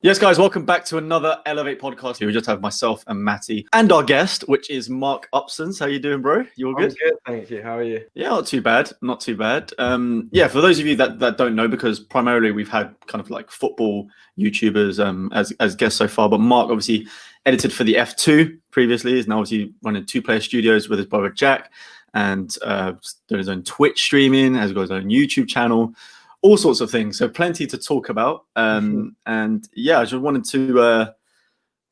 Yes, guys, welcome back to another Elevate podcast. We just have myself and Matty and our guest, which is Mark Upson. How you doing, bro? You all good? I'm good, thank you. How are you? Yeah, not too bad. Not too bad. Yeah, for those of you that don't know, because primarily we've had kind of like football YouTubers as guests so far, but Mark obviously edited for the F2 previously. Is now obviously running 2-player studios with his brother Jack, and doing his own Twitch streaming, has got his own YouTube channel. All sorts of things, so plenty to talk about. And yeah, I just wanted to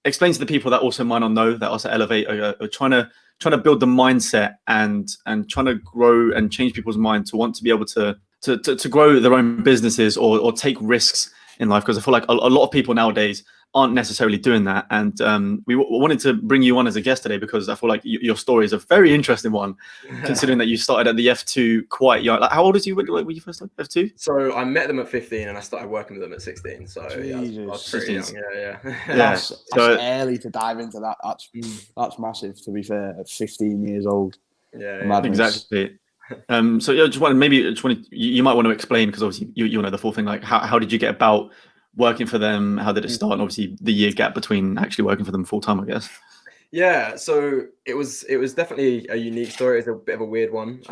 explain to the people that also might not know that also Elevate are trying to build the mindset and trying to grow and change people's mind to want to be able to grow their own businesses or take risks in life, because I feel like a lot of people nowadays aren't necessarily doing that. And we wanted to bring you on as a guest today because I feel like your story is a very interesting one, considering that you started at the F2 quite young. Like, how old was you when you first started F2? So I met them at 15 and I started working with them at 16. So yeah, I was pretty young. Yeah. That's early to dive into that. That's massive, to be fair, at 15 years old. Yeah. Exactly. So yeah, you might want to explain, because obviously you know the full thing. Like, how did you get about working for them? How did it start? And obviously the year gap between actually working for them full time, I guess. Yeah, so it was definitely a unique story. It's a bit of a weird one.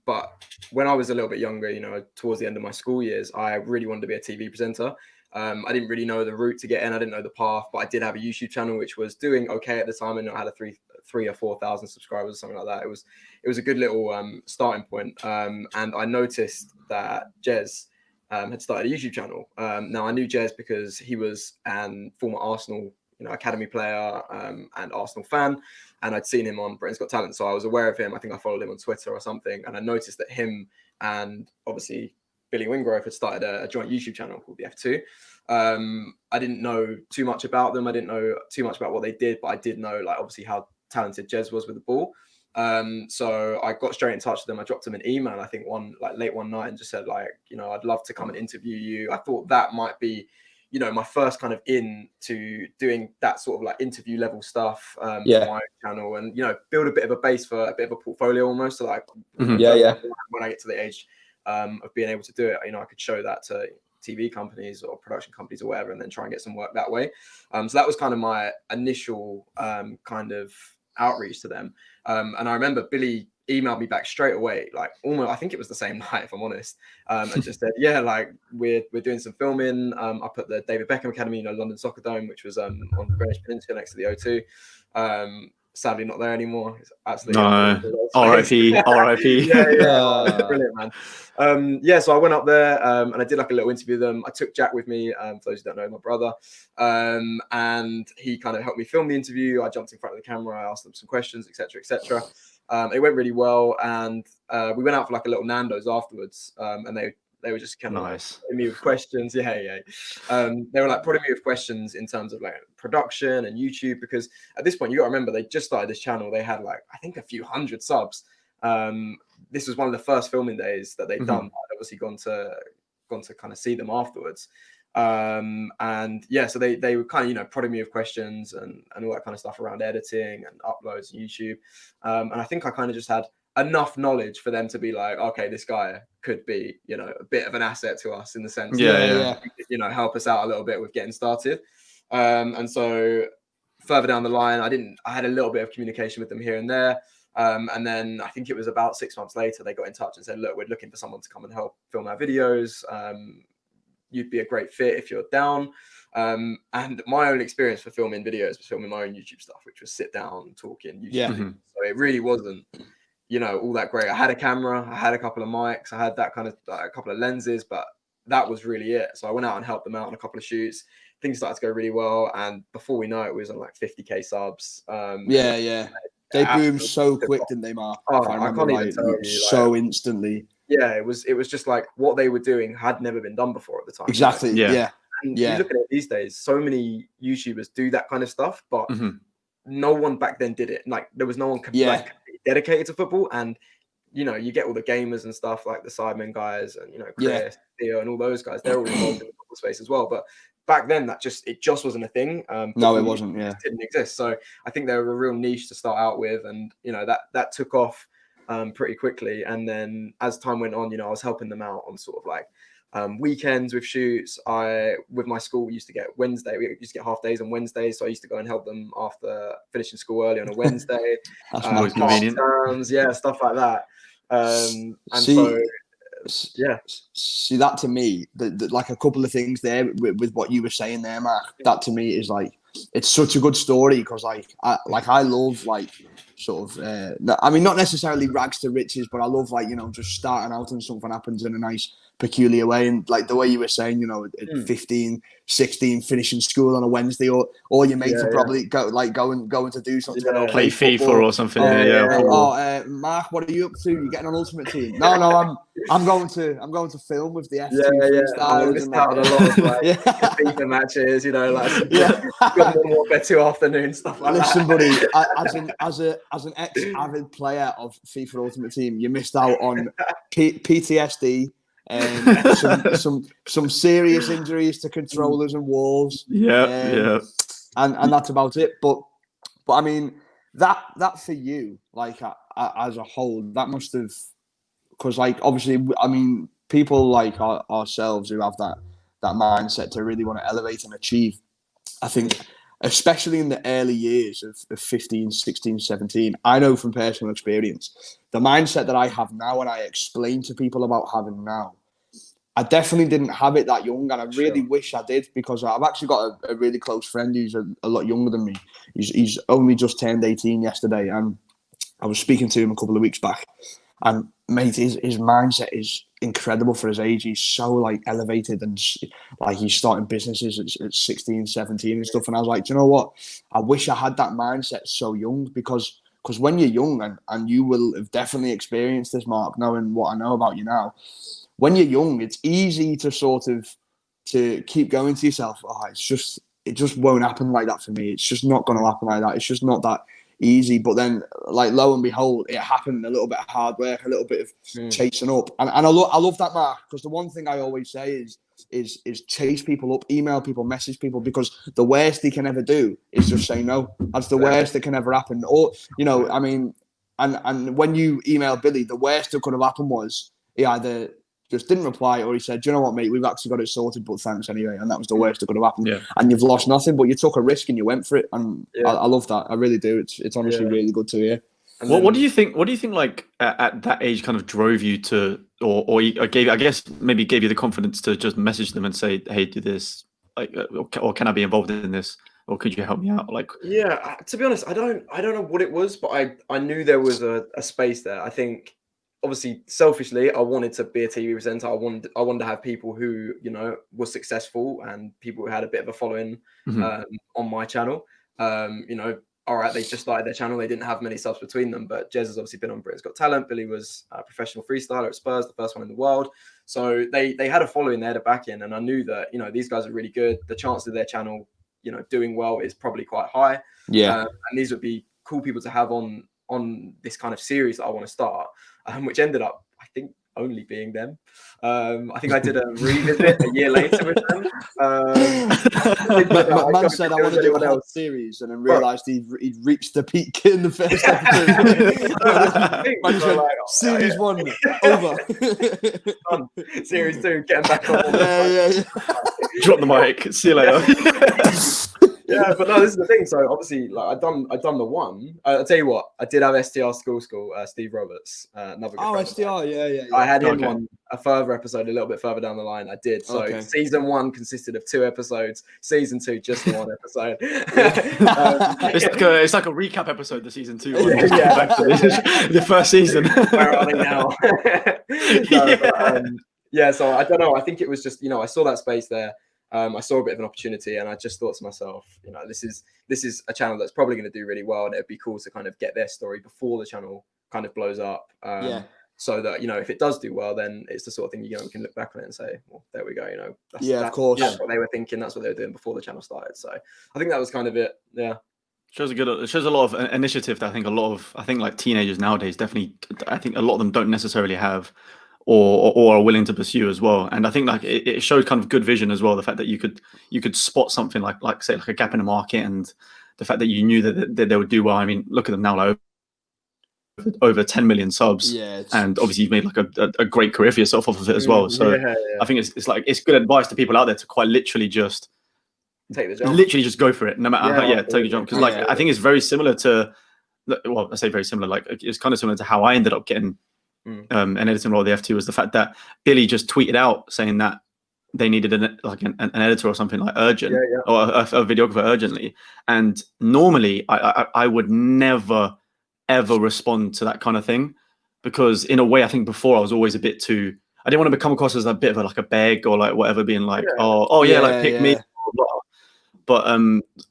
But when I was a little bit younger, towards the end of my school years, I really wanted to be a TV presenter. I didn't really know the route to get in. I didn't know the path, but I did have a YouTube channel which was doing okay at the time, and I had a 3,000 or 4,000 subscribers or something like that. It was a good little starting point. And I noticed that Jez had started a YouTube channel. Now I knew Jez because he was an former Arsenal academy player and Arsenal fan, and I'd seen him on Britain's Got Talent, so I was aware of him. I think I followed him on Twitter or something, and I noticed that him and obviously Billy Wingrove had started a joint YouTube channel called the F2. I didn't know too much about them. I didn't know too much about what they did, but I did know, like, obviously how talented Jez was with the ball. So I got straight in touch with them. I dropped him an email, I think late one night, and just said, like, I'd love to come and interview you. I thought that might be my first kind of into doing that sort of like interview level stuff for my own channel, and build a bit of a base for a bit of a portfolio almost. So like when I get to the age of being able to do it, I could show that to TV companies or production companies or whatever, and then try and get some work that way. So that was kind of my initial kind of outreach to them. And I remember Billy emailed me back straight away, like almost, I think it was the same night, if I'm honest, and just said, yeah, like we're doing some filming. I put the David Beckham Academy, London Soccer Dome, which was on Greenwich Peninsula next to the O2. Sadly not there anymore. It's absolutely RIP. Yeah, brilliant, man. So I went up there and I did like a little interview with them. I took Jack with me, for those who don't know, my brother, and he kind of helped me film the interview. I jumped in front of the camera, I asked them some questions, etc. It went really well, and we went out for like a little Nando's afterwards, and they were just kind of nice. Like, me with questions. They were like prodding me with questions in terms of like production and YouTube, because at this point you got to remember they just started this channel. They had like, I think, a few hundred subs. This was one of the first filming days that they'd done. I'd obviously gone to kind of see them afterwards. And yeah, so they were kind of prodding me with questions and all that kind of stuff around editing and uploads and YouTube. And I think I kind of just had enough knowledge for them to be like, okay, this guy could be a bit of an asset to us in the sense that help us out a little bit with getting started. And so further down the line, I had a little bit of communication with them here and there. And then I think it was about 6 months later, they got in touch and said, look, we're looking for someone to come and help film our videos. You'd be a great fit if you're down. And my own experience for filming videos was filming my own YouTube stuff, which was sit down, talking, YouTube. So it really wasn't, all that great. I had a camera, I had a couple of mics, I had that kind of a couple of lenses, but that was really it. So I went out and helped them out on a couple of shoots. Things started to go really well, and before we know it, we was on like 50k subs. They boomed so quick, didn't they, Mark? I can't even tell you, so instantly. Yeah, it was just like what they were doing had never been done before at the time. Exactly. And you look at it these days, so many YouTubers do that kind of stuff, but no one back then did it. Like there was no one like dedicated to football, and you get all the gamers and stuff like the Sidemen guys and Chris, Theo, and all those guys. They're all involved in the football space as well, but back then it just wasn't a a thing. No, it wasn't. Yeah, it didn't exist. So I think they were a real niche to start out with, and that took off pretty quickly. And then as time went on, I was helping them out on sort of like weekends with shoots. With my school, we used to get Wednesday. We used to get half days on Wednesdays, so I used to go and help them after finishing school early on a Wednesday. That's always convenient. Terms, yeah, stuff like that. And yeah. See, that to me, like a couple of things there with what you were saying there, Mark. That to me is like, it's such a good story because I love like sort of, I mean, not necessarily rags to riches, but I love like, just starting out and something happens in a nice peculiar way. And like the way you were saying, at 15, 16, finishing school on a Wednesday, or all your mates are probably going to do something. Yeah. Play FIFA or something. Mark, what are you up to? You're getting on Ultimate Team? No, I'm going to film with the F2 Freestylers. I missed out on a lot of like FIFA matches, Modern Warfare 2 afternoon stuff like Listen, that. buddy, as an ex-avid player of FIFA Ultimate Team, you missed out on PTSD. Some serious injuries to controllers and walls. And that's about it. But I mean that for you, like as a whole, that must have, because like obviously, I mean, people like ourselves who have that mindset to really want to elevate and achieve. I think, especially in the early years of 15, 16, 17, I know from personal experience, the mindset that I have now and I explain to people about having now, I definitely didn't have it that young, and I really wish I did, because I've actually got a really close friend who's a lot younger than me. He's only just turned 18 yesterday, and I was speaking to him a couple of weeks back, and mate, his mindset is incredible for his age. He's so like elevated, and like he's starting businesses at 16, 17 and stuff. And I was like, do you know what? I wish I had that mindset so young, because when you're young, and you will have definitely experienced this, Mark, knowing what I know about you now, when you're young, it's easy to sort of to keep going to yourself. It just won't happen like that for me. It's just not going to happen like that. It's just not that easy. But then, like, lo and behold, it happened. A little bit of hard work, a little bit of chasing up, and I love that, Mark, because the one thing I always say is chase people up, email people, message people, because the worst they can ever do is just say no. That's the worst that can ever happen. Or I mean, and when you email Billy, the worst that could have happened was he either just didn't reply, or he said, do you know what, mate, we've actually got it sorted, but thanks anyway. And that was the worst that could have happened. Yeah. And you've lost nothing, but you took a risk and you went for it. And I love that. I really do. It's honestly really good to hear. What do you think? What do you think? Like at that age, kind of drove you to, or gave, I guess, maybe gave you the confidence to just message them and say, "Hey, do this," like, or can I be involved in this, or could you help me out? Like, to be honest, I don't know what it was, but I knew there was a space there. I think, obviously, selfishly, I wanted to be a TV presenter. I wanted to have people who were successful, and people who had a bit of a following on my channel. All right, they just started their channel. They didn't have many subs between them, but Jez has obviously been on Britain's Got Talent. Billy was a professional freestyler at Spurs, the first one in the world. So they had a following there to back in, and I knew that these guys are really good. The chance of their channel doing well is probably quite high. And these would be cool people to have on this kind of series that I want to start, which ended up, I think, only being them. I think I did a revisit a year later with them. Man said I want to do a whole series, and then realised he'd reached the peak in the first episode. Series 1 over. Series 2, getting back on. Drop the mic. See you later. Yeah, but no, this is the thing. So obviously, like I'd done the one. I'll tell you what, I did have STR School, Steve Roberts, another good friend. STR, yeah. I had him on a further episode a little bit further down the line. I did. So season 1 consisted of 2 episodes. Season 2, just the 1 episode. It's like a recap episode of season 2. Back to the first season. Where are they now? So I don't know. I think it was just I saw that space there. I saw a bit of an opportunity, and I just thought to myself, this is a channel that's probably going to do really well, and it'd be cool to kind of get their story before the channel kind of blows up. So that if it does do well, then it's the sort of thing we can look back on it and say, well, there we go. Of course, that's what they were thinking. That's what they were doing before the channel started. So I think that was kind of it. Yeah. It shows a lot of initiative that I think like teenagers nowadays definitely. I think a lot of them don't necessarily have. Or are willing to pursue as well, and I think like it showed kind of good vision as well. The fact that you could spot something like say like a gap in the market, and the fact that you knew that they would do well. I mean, look at them now, like over 10 million subs. Yeah, And obviously you've made like a great career for yourself off of it as well. So I think it's like, it's good advice to people out there to quite literally just take the jump. Literally just go for it, no matter how. Yeah, take the jump. Because like I think it's very similar to, well, I say very similar. Like it's kind of similar to how I ended up getting an editing role at the F2, was the fact that PELE just tweeted out saying that they needed an editor or something like urgent, or a videographer urgently. And normally I would never ever respond to that kind of thing, because in a way I think before I was always a bit too, I didn't want to come across as a bit of like a beg or like whatever, being like like pick me. But I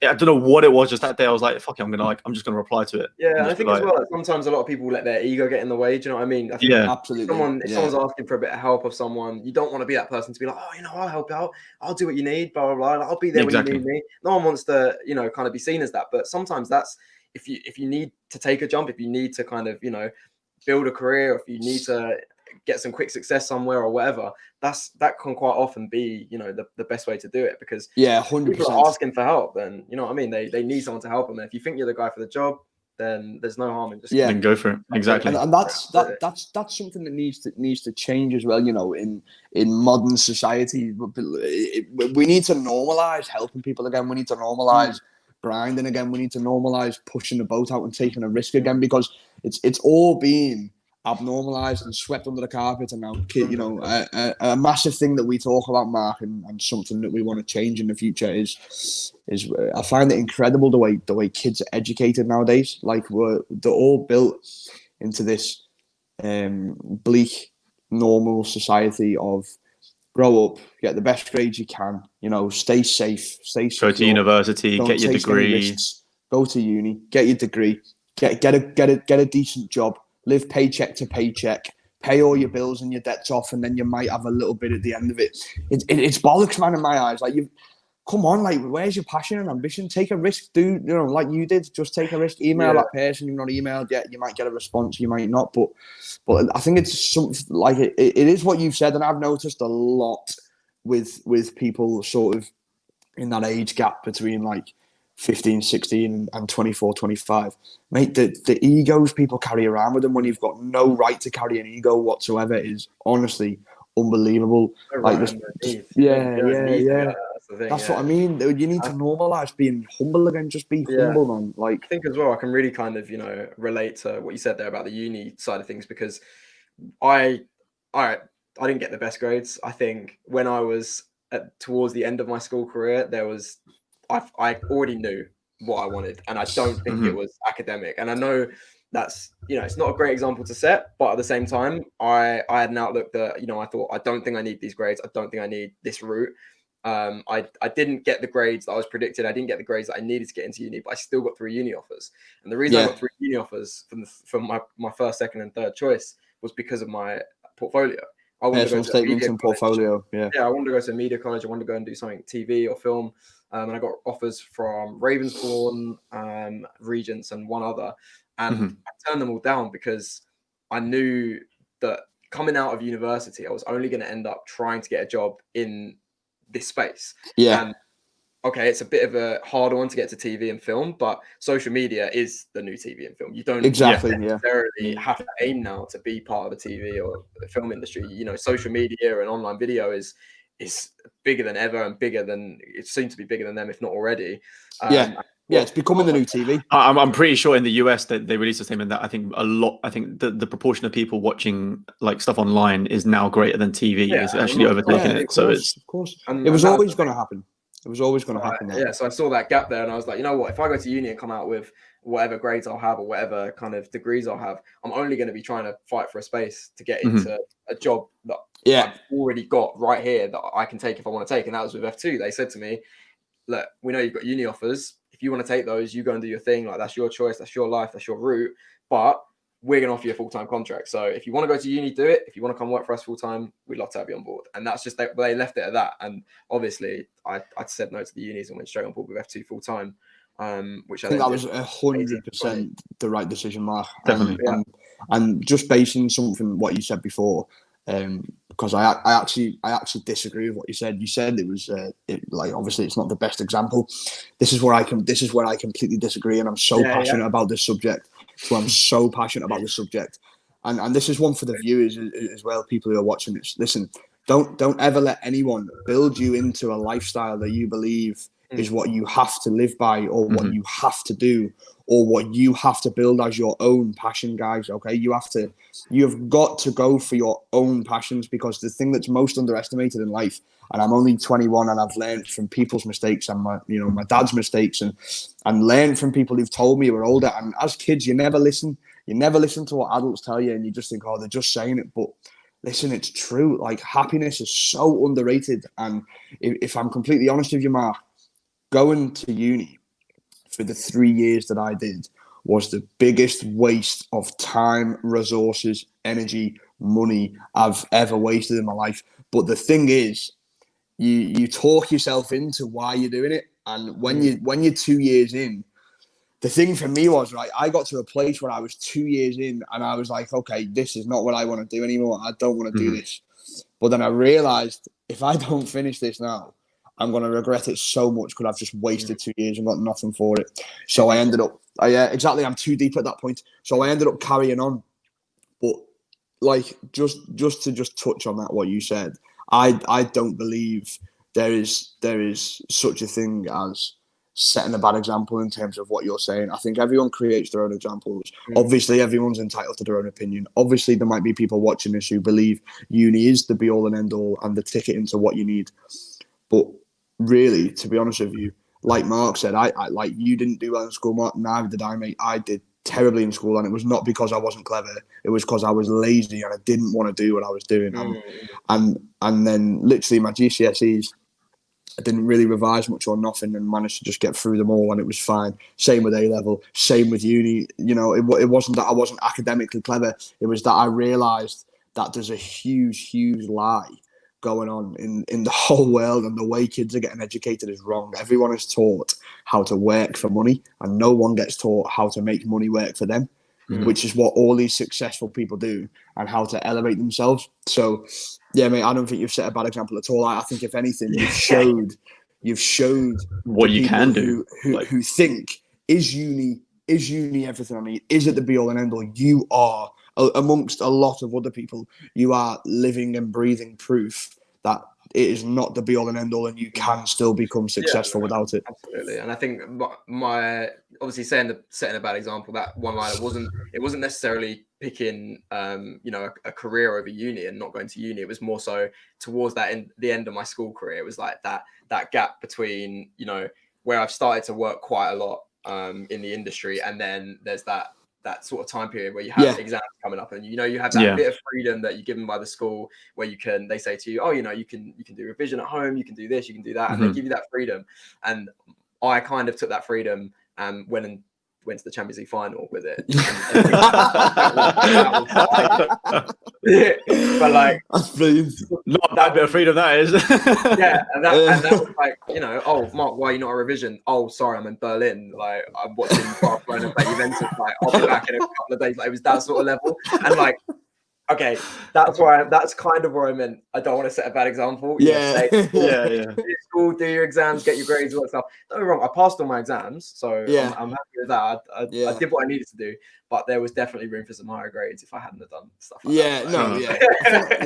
don't know what it was. Just that day, I was like, "Fuck it, I'm just gonna reply to it." Yeah, and I think as well, like, sometimes a lot of people let their ego get in the way. Do you know what I mean? I think absolutely. If someone's asking for a bit of help of someone, you don't want to be that person to be like, "Oh, you know, I'll help out. I'll do what you need. Blah blah blah. I'll be there when you need me." No one wants to, you know, kind of be seen as that. But sometimes that's if you need to take a jump, if you need to kind of, you know, build a career, if you need to get some quick success somewhere or whatever, that can quite often be, you know, the best way to do it, because 100%. people are asking for help, then you know what I mean, they need someone to help them. And if you think you're the guy for the job, then there's no harm in just then go for it. Exactly. And that's something that needs to change as well, you know, in modern society. We need to normalize helping people again. We need to normalize grinding again. We need to normalize pushing the boat out and taking a risk again, because it's all been abnormalized and swept under the carpet. And now, you know, a massive thing that we talk about, Mark, and something that we want to change in the future is I find it incredible the way kids are educated nowadays. Like they're all built into this bleak, normal society of grow up, get the best grades you can, you know, stay safe, stay secure, go to university, get your degree, go to uni, get your degree, get a decent job, live paycheck to paycheck, pay all your bills and your debts off, and then you might have a little bit at the end of it. It's bollocks, man, in my eyes. Like, come on, like, where's your passion and ambition? Take a risk, dude. You know, like you did, just take a risk. Email that person you've not emailed yet. You might get a response, you might not. But I think it's something like it is what you've said, and I've noticed a lot with people sort of in that age gap between like 15, 16 and 24, 25. Mate, the egos people carry around with them when you've got no right to carry an ego whatsoever is honestly unbelievable. Like this, That's what I mean. You need to normalize being humble again. Just be humble, man. Like, I think as well, I can really kind of, you know, relate to what you said there about the uni side of things, because I didn't get the best grades. I think when I was towards the end of my school career, I already knew what I wanted, and I don't think it was academic. And I know that's, you know, it's not a great example to set, but at the same time, I had an outlook that, you know, I thought, I don't think I need these grades. I don't think I need this route. I didn't get the grades that I was predicted. I didn't get the grades that I needed to get into uni, but I still got 3 uni offers. And the reason I got 3 uni offers from my first, second, and third choice was because of my portfolio. I wanted to go to a media portfolio. Yeah, I wanted to go to a media college. I wanted to go and do something TV or film. And I got offers from Ravensbourne, Regents, and one other. And I turned them all down because I knew that coming out of university, I was only going to end up trying to get a job in this space. And okay, it's a bit of a harder one to get to TV and film, but social media is the new TV and film. You don't necessarily have to aim now to be part of the TV or the film industry. You know, social media and online video is bigger than ever, and it seems to be bigger than them, if not already. It's becoming the new TV. I'm pretty sure in the US that they released a statement that I think the proportion of people watching like stuff online is now greater than TV. It's actually overtaking it. So it's of course, it was always going to happen. It was always going to happen. Yeah, so I saw that gap there, and I was like, you know what? If I go to uni and come out with whatever grades I'll have or whatever kind of degrees I'll have, I'm only going to be trying to fight for a space to get into a job that I've already got right here that I can take if I want to take. And that was with F2. They said to me, look, we know you've got uni offers. If you want to take those, you go and do your thing. Like, that's your choice. That's your life. That's your route. But we're going to offer you a full-time contract. So if you want to go to uni, do it. If you want to come work for us full-time, we'd love to have you on board. And that's just, they left it at that. And obviously I said no to the unis and went straight on board with F2 full-time, which I think that was 100% the right decision, Mark. Definitely. And just basing something what you said before, because I actually disagree with what you said. You said it was like, obviously it's not the best example. This is where I completely disagree, and I'm so passionate about this subject. So I'm so passionate about the subject. And this is one for the viewers as well, people who are watching this. Listen, don't ever let anyone build you into a lifestyle that you believe is what you have to live by, or what you have to do, or what you have to build as your own passion, guys. Okay, you've got to go for your own passions, because the thing that's most underestimated in life, and I'm only 21 and I've learned from people's mistakes and my dad's mistakes, and learned from people who've told me who are older. And as kids, you never listen to what adults tell you, and you just think, oh, they're just saying it. But listen, it's true. Like, happiness is so underrated. And if I'm completely honest with you, Mark, going to uni for the 3 years that I did was the biggest waste of time, resources, energy, money I've ever wasted in my life. But the thing is, you talk yourself into why you're doing it. And when you're 2 years in, the thing for me was, right, I got to a place where I was 2 years in and I was like, okay, this is not what I want to do anymore. I don't want to do this. But then I realized, if I don't finish this now, I'm going to regret it so much, because I've just wasted 2 years and got nothing for it. So I ended up, exactly, I'm too deep at that point. So I ended up carrying on. But like, just to touch on that, what you said, I don't believe there is such a thing as setting a bad example in terms of what you're saying. I think everyone creates their own examples. Obviously, everyone's entitled to their own opinion. Obviously, there might be people watching this who believe uni is the be all and end all and the ticket into what you need. But really, to be honest with you, like Mark said, I like, you didn't do well in school, Mark. Neither did I, mate. I did terribly in school, and it was not because I wasn't clever. It was because I was lazy and I didn't want to do what I was doing. And then literally my GCSEs, I didn't really revise much or nothing, and managed to just get through them all, and it was fine. Same with A level, same with uni. You know, it wasn't that I wasn't academically clever. It was that I realised that there's a huge lie going on in the whole world, and the way kids are getting educated is wrong. Everyone is taught how to work for money, and no one gets taught how to make money work for them, which is what all these successful people do, and how to elevate themselves. So, yeah, mate, I don't think you've set a bad example at all. I think, if anything, you've showed what you can do. Who think, is uni everything I need? Is it the be all and end all? You are, amongst a lot of other people, you are living and breathing proof that it is not the be all and end all, and you can still become successful without it. Absolutely. And I think my obviously setting a bad example, that one line, it wasn't necessarily picking a career over uni and not going to uni. It was more so towards the end of my school career. It was like that gap between, where I've started to work quite a lot in the industry, and then there's that sort of time period where you have exams coming up, and you have that bit of freedom that you're given by the school, where they say to you, oh, you can do revision at home, you can do this, you can do that, and they give you that freedom. And I kind of took that freedom and went to the Champions League final with it. But like, not that bit of freedom, that is. and that was like, oh, Mark, why are you not a revision? Oh, sorry, I'm in Berlin. Like, I'm watching Barcelona play Juventus. Like, I'll be back in a couple of days. Like, it was that sort of level. And like, okay, that's kind of where I meant. I don't want to set a bad example. School, do your exams, get your grades, all that stuff. Don't be wrong, I passed all my exams, so I'm happy with that. I did what I needed to do, but there was definitely room for some higher grades if I hadn't have done stuff like that.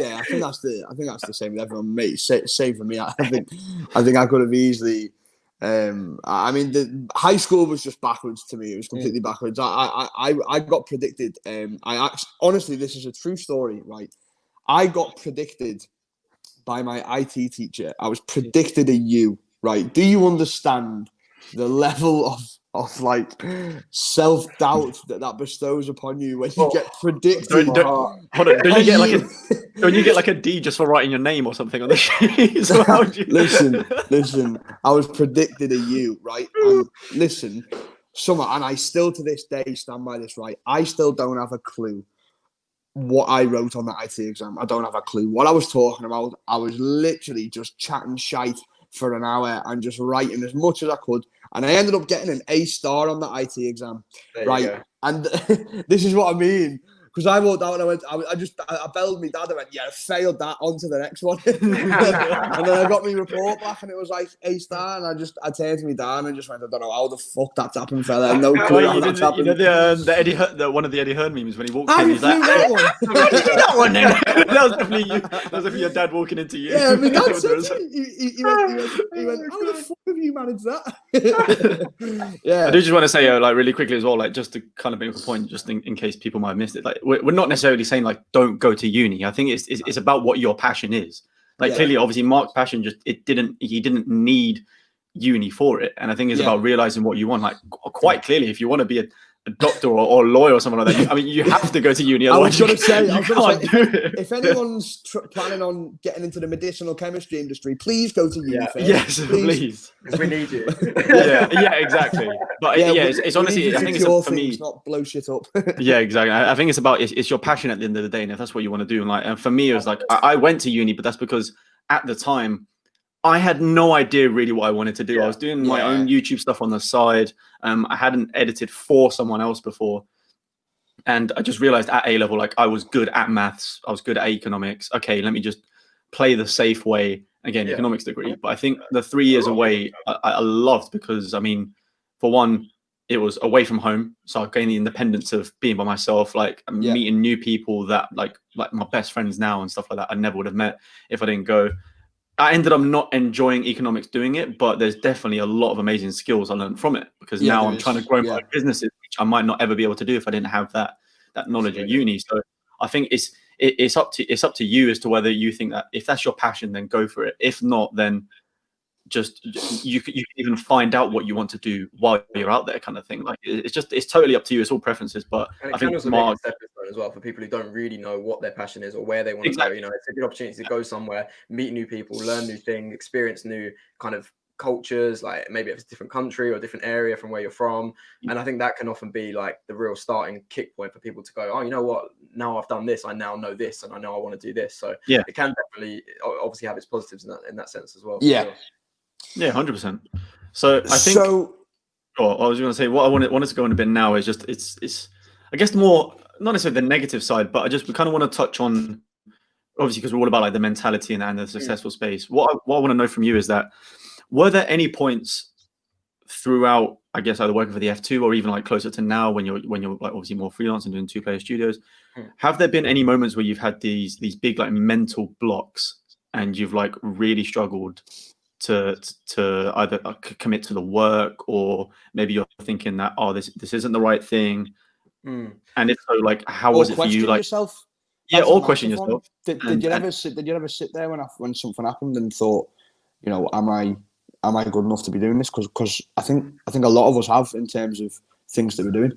I think that's the same with everyone, mate. Same for me. I think I could have easily. I mean, the high school was just backwards to me. It was completely backwards. I got predicted. Honestly, this is a true story, right? I got predicted by my IT teacher. I was predicted a U, right? Do you understand the level of like self-doubt that bestows upon you when you get predicted? Hold on, don't you get like a D just for writing your name or something on the sheet? So how would you... Listen, I was predicted a U, right? And listen, and I still to this day stand by this, right? I still don't have a clue what I wrote on the IT exam. I don't have a clue what I was talking about. I was literally just chatting shite for an hour and just writing as much as I could. And I ended up getting an A star on the IT exam, right? And this is what I mean. because I walked out and I belled me dad. I went, yeah, I failed that. On to the next one. And then I got my report back, and it was like A-star, and I turned to my dad and just went, I don't know how the fuck that's happened, fella. No clue how that's happened. You know one of the Eddie Hearn memes when he walked in, he's flew like, that one. that one then. That was definitely you. That was definitely your dad walking into you. Yeah, I mean, that's it. He went, how the fuck have you managed that? Yeah. I do just want to say, like, really quickly as well, like, just to kind of make a point, just in case people might have missed it. Like, we're not necessarily saying like don't go to uni. I think it's about what your passion is. Like, clearly, obviously, Mark's passion he didn't need uni for it, and I think it's about realizing what you want. Like, quite clearly, if you want to be a doctor or a lawyer or something like that, I mean, you have to go to uni. I was going to say, if anyone's planning on getting into the medicinal chemistry industry, please go to uni first. Yes, please. Because we need you. yeah, exactly. But it's honestly, I think it's for me, not blow shit up. Yeah, exactly. I think it's about it's your passion at the end of the day, and if that's what you want to do. And for me, it was like I went to uni, but that's because at the time I had no idea really what I wanted to do. I was doing my own YouTube stuff on the side. I hadn't edited for someone else before. And I just realized at A level, like, I was good at maths. I was good at economics. Okay, let me just play the safe way. Again, economics degree. But I think the 3 years away, I loved, because, I mean, for one, it was away from home. So I gained the independence of being by myself, like meeting new people that like my best friends now and stuff like that I never would have met if I didn't go. I ended up not enjoying economics doing it, but there's definitely a lot of amazing skills I learned from it, because now I'm trying to grow my businesses, which I might not ever be able to do if I didn't have that knowledge at uni. So I think it's up to you as to whether you think that if that's your passion, then go for it. If not, then just you can even find out what you want to do while you're out there, kind of thing. Like, it's totally up to you. It's all preferences, but I think it's a big stepping stone as well for people who don't really know what their passion is or where they want to go. You know, it's a good opportunity to go somewhere, meet new people, learn new things, experience new kind of cultures, like maybe it's a different country or a different area from where you're from. And I think that can often be like the real starting kick point for people to go, oh, you know what, now I've done this, I now know this, and I know I want to do this. So it can definitely obviously have its positives in that sense as well. Yeah. Sure. Yeah, 100%. So I think I was going to say, what I wanted to go in a bit now is just it's I guess more not necessarily the negative side, but we kind of want to touch on, obviously, because we're all about like the mentality and the successful space. What I want to know from you is that, were there any points throughout, I guess, either working for the F2 or even like closer to now, when you're like obviously more freelance and doing 2-player studios, have there been any moments where you've had these big like mental blocks and you've like really struggled to either commit to the work, or maybe you're thinking that, oh, this isn't the right thing, and if so, like, how was it for you? Like, yourself? Or question yourself. Did you ever sit there when something happened and thought, you know, am I good enough to be doing this? Because I think a lot of us have, in terms of things that we're doing.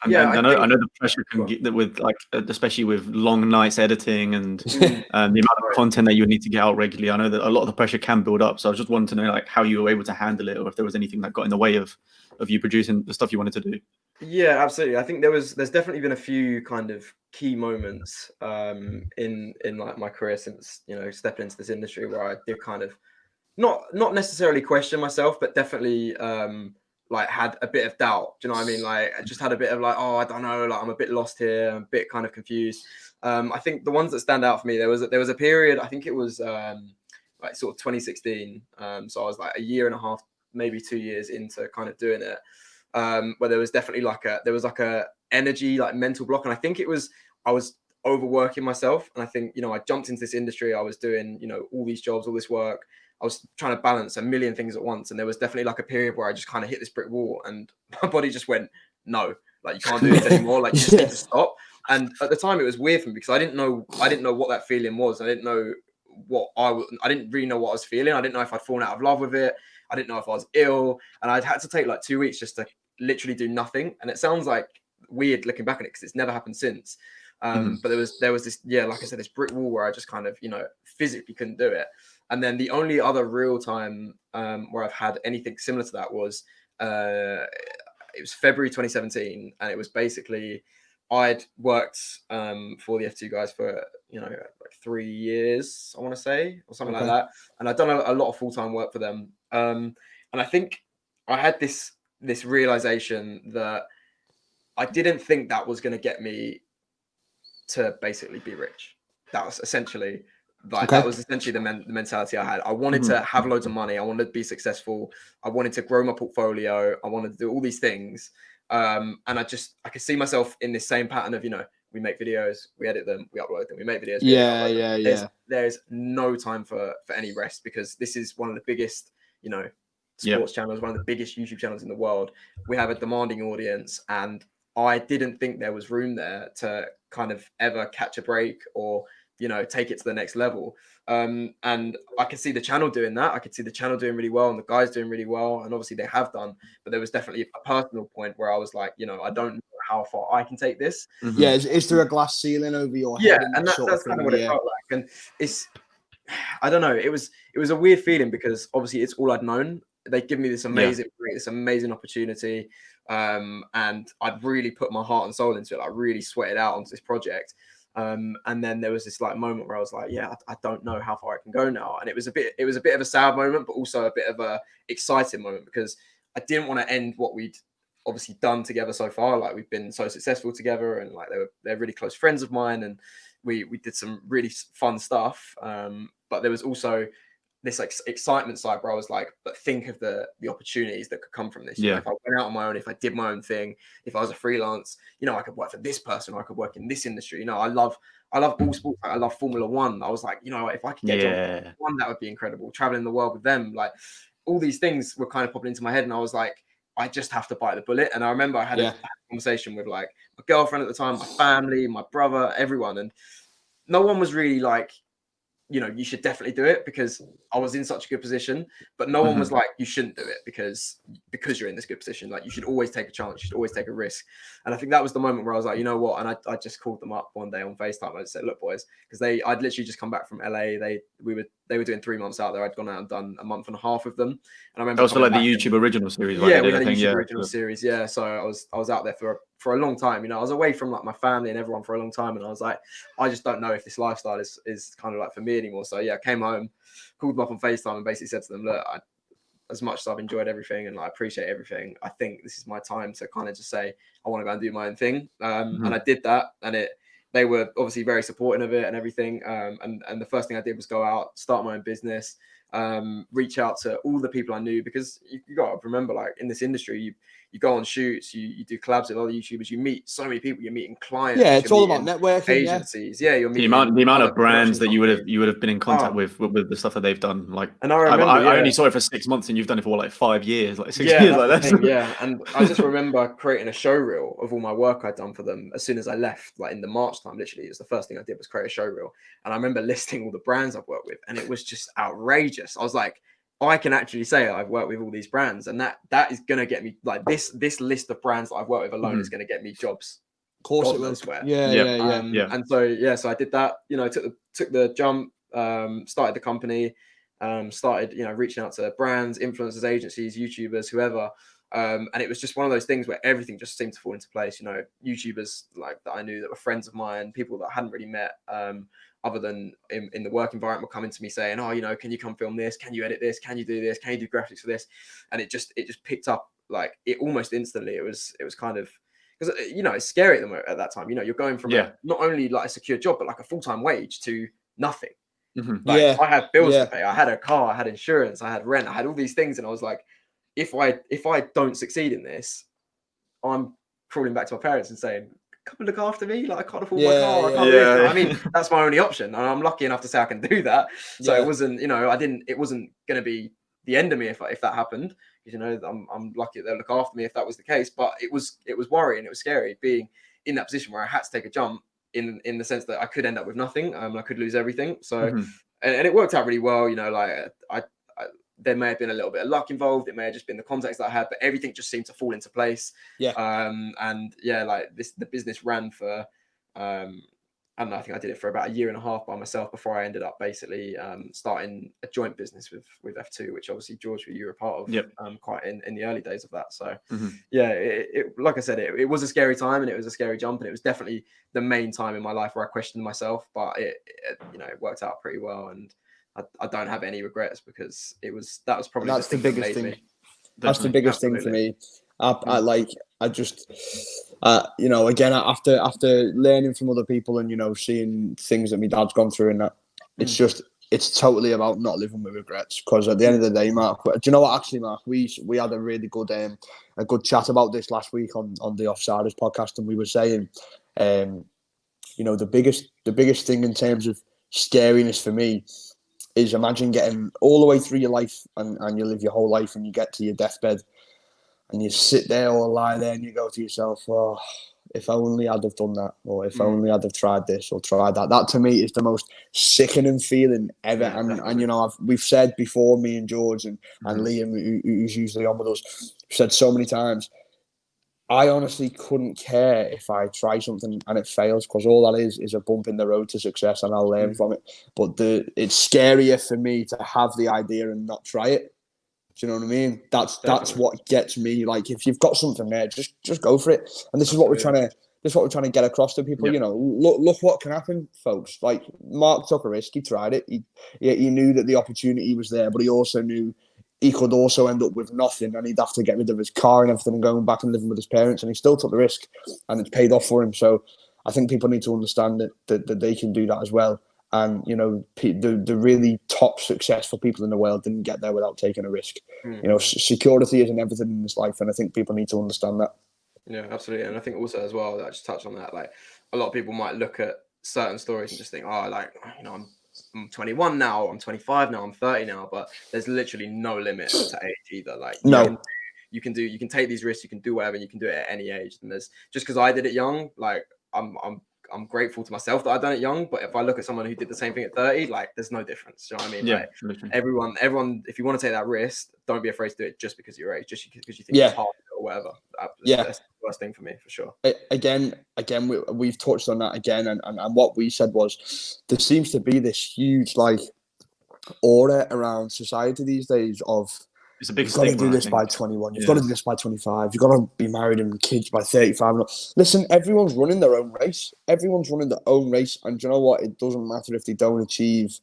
And I know the pressure can get with, like, especially with long nights editing and the amount of content that you need to get out regularly. I know that a lot of the pressure can build up. So I just wanted to know, like, how you were able to handle it, or if there was anything that got in the way of you producing the stuff you wanted to do. Yeah, absolutely. I think there's definitely been a few kind of key moments in like my career since, you know, stepping into this industry, where I did kind of not necessarily question myself, but definitely like had a bit of doubt. Do you know what I mean? Like, I just had a bit of like, oh, I don't know, like, I'm a bit lost here, I'm a bit kind of confused. I think the ones that stand out for me, there was a period, I think it was like sort of 2016. So I was like a year and a half, maybe 2 years into kind of doing it, where there was definitely like a energy, like, mental block. And I think I was overworking myself. And I think, you know, I jumped into this industry, I was doing, you know, all these jobs, all this work. I was trying to balance a million things at once. And there was definitely like a period where I just kind of hit this brick wall, and my body just went, no, like, you can't do this anymore. Like, you just need to stop. And at the time it was weird for me, because I didn't know what that feeling was. I didn't know I didn't really know what I was feeling. I didn't know if I'd fallen out of love with it. I didn't know if I was ill. And I'd had to take like 2 weeks just to literally do nothing. And it sounds like weird looking back on it, because it's never happened since. But there was this, like I said, this brick wall where I just kind of, you know, physically couldn't do it. And then the only other real time where I've had anything similar to that was it was February 2017, and it was basically, I'd worked for the F2 guys for, you know, like 3 years, I want to say, or something like that. And I'd done a lot of full-time work for them. And I think I had this realization that I didn't think that was going to get me to basically be rich. That was essentially like Okay. that was essentially the mentality I had. I wanted to have loads of money. I wanted to be successful. I wanted to grow my portfolio. I wanted to do all these things. And I could see myself in this same pattern of, you know, we make videos, we edit them, we upload them, we make videos. There's no time for any rest, because this is one of the biggest, you know, sports channels, one of the biggest YouTube channels in the world. We have a demanding audience, and I didn't think there was room there to kind of ever catch a break or, you know, take it to the next level. And I could see the channel doing that. I could see the channel doing really well and the guys doing really well. And obviously they have done, but there was definitely a personal point where I was like, you know, I don't know how far I can take this. Yeah. Is there a glass ceiling over your head? And that's kind of what it felt like. And I don't know. It was a weird feeling, because obviously it's all I'd known. They give me this amazing opportunity. And I'd really put my heart and soul into it. I really sweated out onto this project. And then there was this like moment where I was like, yeah, I don't know how far I can go now. And it was a bit of a sad moment, but also a bit of a exciting moment, because I didn't want to end what we'd obviously done together so far. Like, we've been so successful together, and like they're really close friends of mine, and we did some really fun stuff. But there was also this like excitement side where I was like, but think of the opportunities that could come from this. You know, if I went out on my own, if I did my own thing, if I was a freelance, you know, I could work for this person, or I could work in this industry. You know, I love all sports. I love Formula One. I was like, you know, if I could get Formula One, that would be incredible. Traveling the world with them, like all these things were kind of popping into my head, and I was like, I just have to bite the bullet. And I remember I had a conversation with like my girlfriend at the time, my family, my brother, everyone, and no one was really like, you know, you should definitely do it, because I was in such a good position. But no one was like, you shouldn't do it because you're in this good position. Like, you should always take a chance. You should always take a risk. And I think that was the moment where I was like, you know what? And I just called them up one day on FaceTime. I just said, look, boys, because I'd literally just come back from LA. They were doing 3 months out there. I'd gone out and done a month and a half with them. And I remember that was for like the YouTube original series, right? Yeah, we had a YouTube original series. Yeah, so I was out there for a long time. You know, I was away from like my family and everyone for a long time, and I was like, I just don't know if this lifestyle is kind of like for me anymore. So yeah, I came home, called them up on FaceTime, and basically said to them, look, as much as I've enjoyed everything and I appreciate everything, I think this is my time to kind of just say I want to go and do my own thing. And I did that, and they were obviously very supportive of it and everything. And the first thing I did was go out, start my own business, reach out to all the people I knew, because you got to remember, like, in this industry, you go on shoots, you do collabs with other YouTubers, you meet so many people, you're meeting clients. Yeah, it's all about networking. Agencies, you're meeting the amount of brands that you would have been in contact with the stuff that they've done. Like, and I remember, I only saw it for 6 months, and you've done it for like 5 years, like 6 years, like that. And I just remember creating a show reel of all my work I'd done for them as soon as I left, like in the March time. Literally, it was the first thing I did was create a show reel, and I remember listing all the brands I've worked with, and it was just outrageous. I was like, I can actually say I've worked with all these brands, and that is going to get me, like, this list of brands that I've worked with alone is going to get me jobs. Of course it will. Yeah. And so I did that, you know, took the jump, started the company, started, you know, reaching out to brands, influencers, agencies, YouTubers, whoever. And it was just one of those things where everything just seemed to fall into place. You know, YouTubers like that I knew that were friends of mine, people that I hadn't really met, other than in the work environment, were coming to me saying, oh, you know, can you come film this? Can you edit this? Can you do this? Can you do graphics for this? And it just picked up, like, it almost instantly. It was kind of, because, you know, it's scary at that time. You know, you're going from not only like a secure job, but like a full-time wage to nothing. Like, I had bills to pay. I had a car, I had insurance, I had rent, I had all these things. And I was like, if I don't succeed in this, I'm crawling back to my parents and saying, come and look after me. Like, I can't afford my car. I can't do this. I mean, that's my only option. And I'm lucky enough to say I can do that. So it wasn't, you know, it wasn't going to be the end of me if that happened. Because, you know, I'm lucky that they'll look after me if that was the case. But it was worrying. It was scary being in that position where I had to take a jump in the sense that I could end up with nothing. I could lose everything. So, and it worked out really well. You know, like, there may have been a little bit of luck involved. It may have just been the context that I had, but everything just seemed to fall into place. Like the business ran for, I don't know, I think I did it for about 1.5 years by myself before I ended up basically starting a joint business with F2, which obviously, George, you were a part of quite in the early days of that. So it like I said, it was a scary time, and it was a scary jump, and it was definitely the main time in my life where I questioned myself, but it you know, it worked out pretty well, and I don't have any regrets, because that was probably the biggest thing. That's the biggest thing for me. You know, again, after learning from other people and, you know, seeing things that my dad's gone through and that, it's totally about not living with regrets. Because at the end of the day, Mark, do you know what? Actually, Mark, we had a really good chat about this last week on the Offsiders podcast, and we were saying, you know, the biggest thing in terms of scariness for me is imagine getting all the way through your life and you live your whole life and you get to your deathbed and you sit there or lie there and you go to yourself, oh, if only I'd have done that, or if only I'd have tried this or tried that. That to me is the most sickening feeling ever. Yeah, and you know, we've said before, me and George and Liam, who's usually on with us, said so many times, I honestly couldn't care if I try something and it fails, because all that is a bump in the road to success and I'll learn from it. But it's scarier for me to have the idea and not try it. Do you know what I mean? That's what gets me. Like, if you've got something there, just go for it. And this is what we're trying to get across to people. Yep. You know, look what can happen, folks. Like, Mark took a risk. He tried it. He knew that the opportunity was there, but he also knew he could also end up with nothing, and he'd have to get rid of his car and everything and going back and living with his parents. And he still took the risk, and it's paid off for him. So I think people need to understand that they can do that as well. And, you know, the really top successful people in the world didn't get there without taking a risk. You know, security isn't everything in this life, and I think people need to understand that. Yeah, absolutely. And I think also as well, I just touched on that, like, a lot of people might look at certain stories and just think, oh, like, you know, I'm 21 now, I'm 25 now, I'm 30 now, but there's literally no limit to age either. Like, you can take these risks, you can do whatever, you can do it at any age. And there's, just because I did it young, like, I'm grateful to myself that I've done it young, but if I look at someone who did the same thing at 30, like, there's no difference. Do you know what I mean? Yeah, like, everyone, if you want to take that risk, don't be afraid to do it just because of your age, just because you think it's hard or whatever. That's the worst thing for me, for sure. Again, we've touched on that again, and what we said was, there seems to be this huge, like, aura around society these days of, it's a big you've got to do this by 21. You've got to do this by 25. You've got to be married and kids by 35. Listen, everyone's running their own race. Everyone's running their own race. And do you know what? It doesn't matter if they don't achieve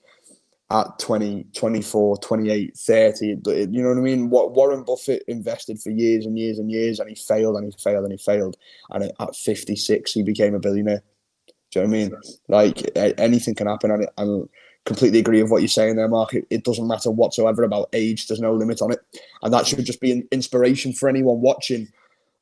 at 20, 24, 28, 30. You know what I mean? What Warren Buffett invested for years and years and years, and he failed and he failed and he failed. And at 56, he became a billionaire. Do you know what I mean? Like, anything can happen. And completely agree with what you're saying there, Mark. It doesn't matter whatsoever about age. There's no limit on it. And that should just be an inspiration for anyone watching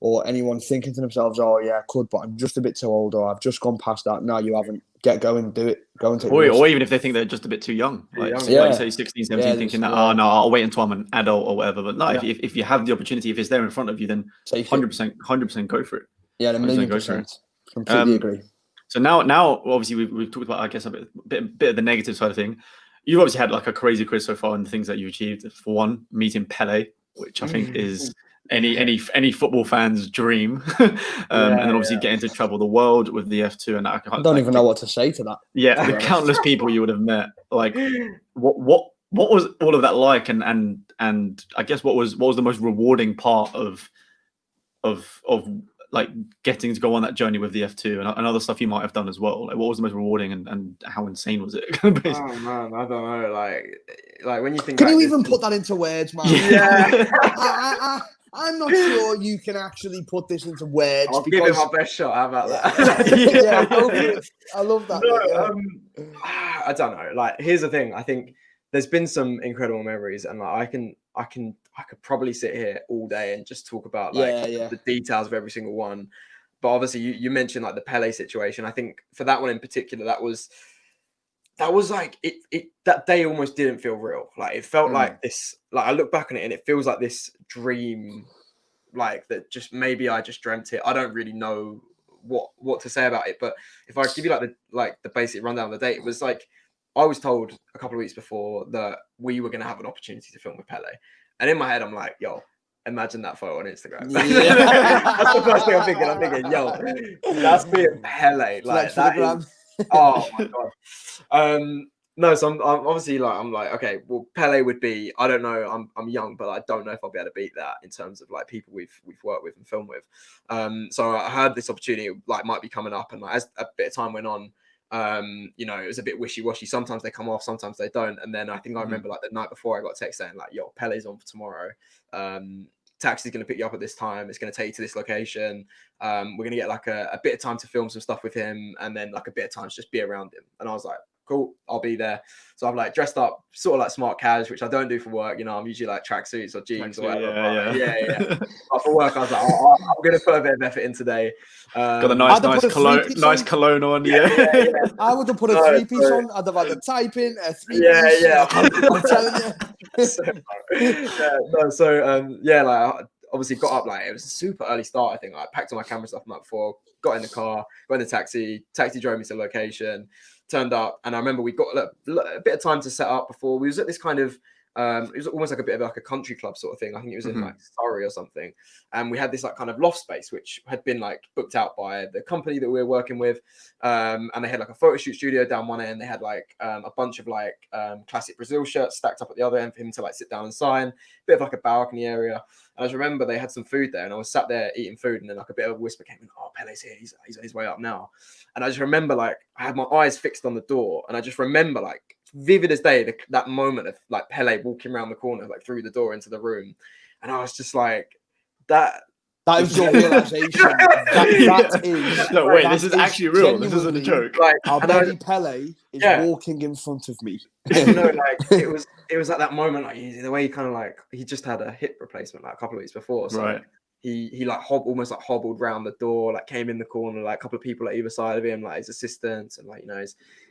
or anyone thinking to themselves, oh, yeah, I could, but I'm just a bit too old, or I've just gone past that. No, you haven't. Get going, do it. Go and take it. Or even if they think they're just a bit too young. Like you say, 16, 17, thinking that, oh, no, I'll wait until I'm an adult or whatever. But no, if you have the opportunity, if it's there in front of you, then 100% go for it. Yeah, 1,000,000%. Completely agree. So now, obviously, we've talked about, I guess, a bit of the negative side of thing. You've obviously had like a crazy career so far, and the things that you achieved. For one, meeting Pele, which I think is any football fan's dream, and then obviously getting to travel the world with the F2. And I don't even know what to say to that. Yeah, the countless people you would have met. Like, what was all of that like? And I guess what was the most rewarding part of like getting to go on that journey with the F2 and other stuff you might have done as well? Like, what was the most rewarding and how insane was it? Oh man, I don't know. Like when you think, can you even put that into words, man? Yeah. I'm not sure you can actually put this into words. I'll give it my best shot. How about that? Yeah, go for it. I love that. No, I don't know. Like, here's the thing. I think there's been some incredible memories, and like I could probably sit here all day and just talk about the details of every single one. But obviously, you mentioned like the Pele situation. I think for that one in particular, that was like it that day almost didn't feel real. Like, it felt like this. Like, I look back on it and it feels like this dream, like that. Just maybe I just dreamt it. I don't really know what to say about it. But if I give you the basic rundown of the day, it was like, I was told a couple of weeks before that we were going to have an opportunity to film with Pele. And in my head, I'm like, yo, imagine that photo on Instagram. Yeah. That's the first thing I'm thinking. I'm thinking, yo, that's me and Pele. Like, that is, oh my God. No, so I'm obviously I'm like, okay, well, Pele would be, I don't know, I'm young, but I don't know if I'll be able to beat that in terms of like people we've worked with and filmed with. So I heard this opportunity like might be coming up, and like, as a bit of time went on, you know, it was a bit wishy-washy. Sometimes they come off, sometimes they don't. And then I think I remember like the night before, I got a text saying like, yo, Pele's on for tomorrow. taxi's going to pick you up at this time. It's going to take you to this location. We're going to get like a bit of time to film some stuff with him, and then like a bit of time to just be around him. And I was like, cool, I'll be there. So I'm like dressed up, sort of like smart cash, which I don't do for work. You know, I'm usually like tracksuits or jeans or whatever. Yeah. But for work, I was like, I'm going to put a bit of effort in today. Got a nice cologne on. Yeah. I would have put a three-piece on. I'd have had a type in, a three-piece. Yeah. I'm telling you. Like obviously got up, like it was a super early start. I think I packed all my camera stuff the night before, got in the car, got in the taxi drove me to the location, turned up, and I remember we got a bit of time to set up before. We was at this kind of it was almost like a bit of like a country club sort of thing. I think it was in like Surrey or something, and we had this like kind of loft space which had been like booked out by the company that we were working with, and they had like a photo shoot studio down one end. They had like a bunch of like classic Brazil shirts stacked up at the other end for him to like sit down and sign, bit of like a balcony area. And I just remember they had some food there, and I was sat there eating food, and then like a bit of a whisper came in, oh, Pele's here, he's on his way up now. And I just remember like I had my eyes fixed on the door, and I just remember like vivid as day that moment of like Pele walking around the corner, like through the door into the room. And I was just like, that is your realization. that is. No, wait, this is actually real. This isn't a joke. Like, our baby Pele is walking in front of me. Like it was at that moment, like the way he kind of like he just had a hip replacement like a couple of weeks before. So right. He like almost like hobbled round the door, like came in the corner, like a couple of people at either side of him, like his assistants and like, you know,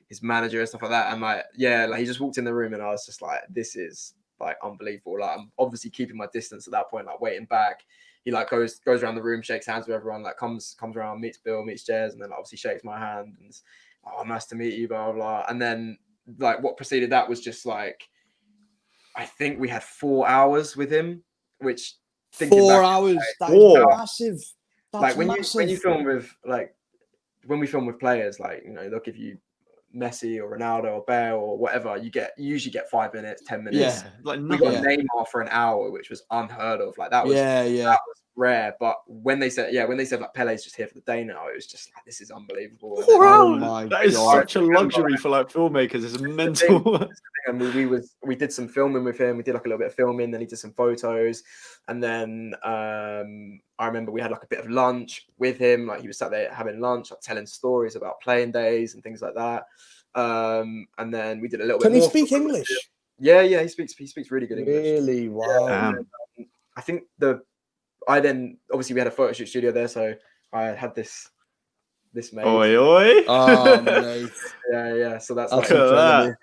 his manager and stuff like that. And like, yeah, like he just walked in the room, and I was just like, this is like unbelievable. Like I'm obviously keeping my distance at that point, like waiting back. He like goes around the room, shakes hands with everyone, like comes around, meets Bill, meets Jez, and then obviously shakes my hand and oh, nice to meet you, blah, blah, blah. And then like what preceded that was just like, I think we had 4 hours with him, which 4 hours, that is massive. That's like when massive. you film with like when we film with players, like, you know, they'll give you Messi or Ronaldo or Bale or whatever, you usually get 5 minutes, 10 minutes. Yeah, like we got Neymar for an hour, which was unheard of. Like that was that was rare. But when they said like Pele's just here for the day now, it was just like, this is unbelievable. That is such a luxury for like filmmakers. It's mental. And we did some filming with him. We did like a little bit of filming, then he did some photos, and then I remember we had like a bit of lunch with him. Like he was sat there having lunch, like telling stories about playing days and things like that. And then we did a little bit. Can he speak English? Yeah, he speaks really good English. Really? Wow. Then, I think then obviously we had a photo shoot studio there, so I had this mate. Oi. Oh, mate. Yeah. So that's like that.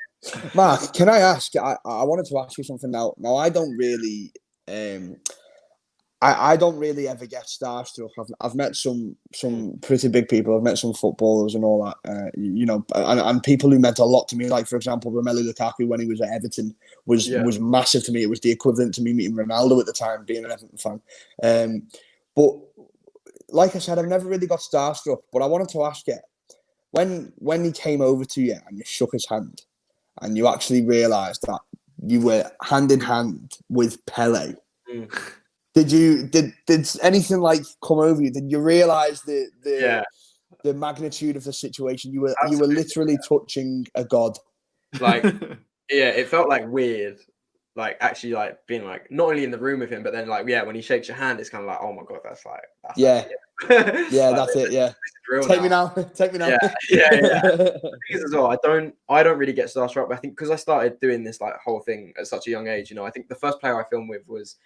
Mark, can I ask? I wanted to ask you something now. Now I don't really, I don't really ever get starstruck. I've met some pretty big people. I've met some footballers and all that. You know, and people who meant a lot to me. Like for example, Romelu Lukaku when he was at Everton was massive to me. It was the equivalent to me meeting Ronaldo at the time, being an Everton fan. But like I said, I've never really got starstruck. But I wanted to ask you, when he came over to you and you shook his hand, and you actually realised that you were hand in hand with Pele. Did anything like come over you? Did you realise the magnitude of the situation? You were literally touching a god. Like, it felt like weird. Like actually, like being like not only in the room with him, but then like when he shakes your hand, it's kind of like, oh my god, that's that's it. Yeah, take me now. Yeah. As well, I don't really get starstruck, but I think because I started doing this like whole thing at such a young age, you know, I think the first player I filmed with was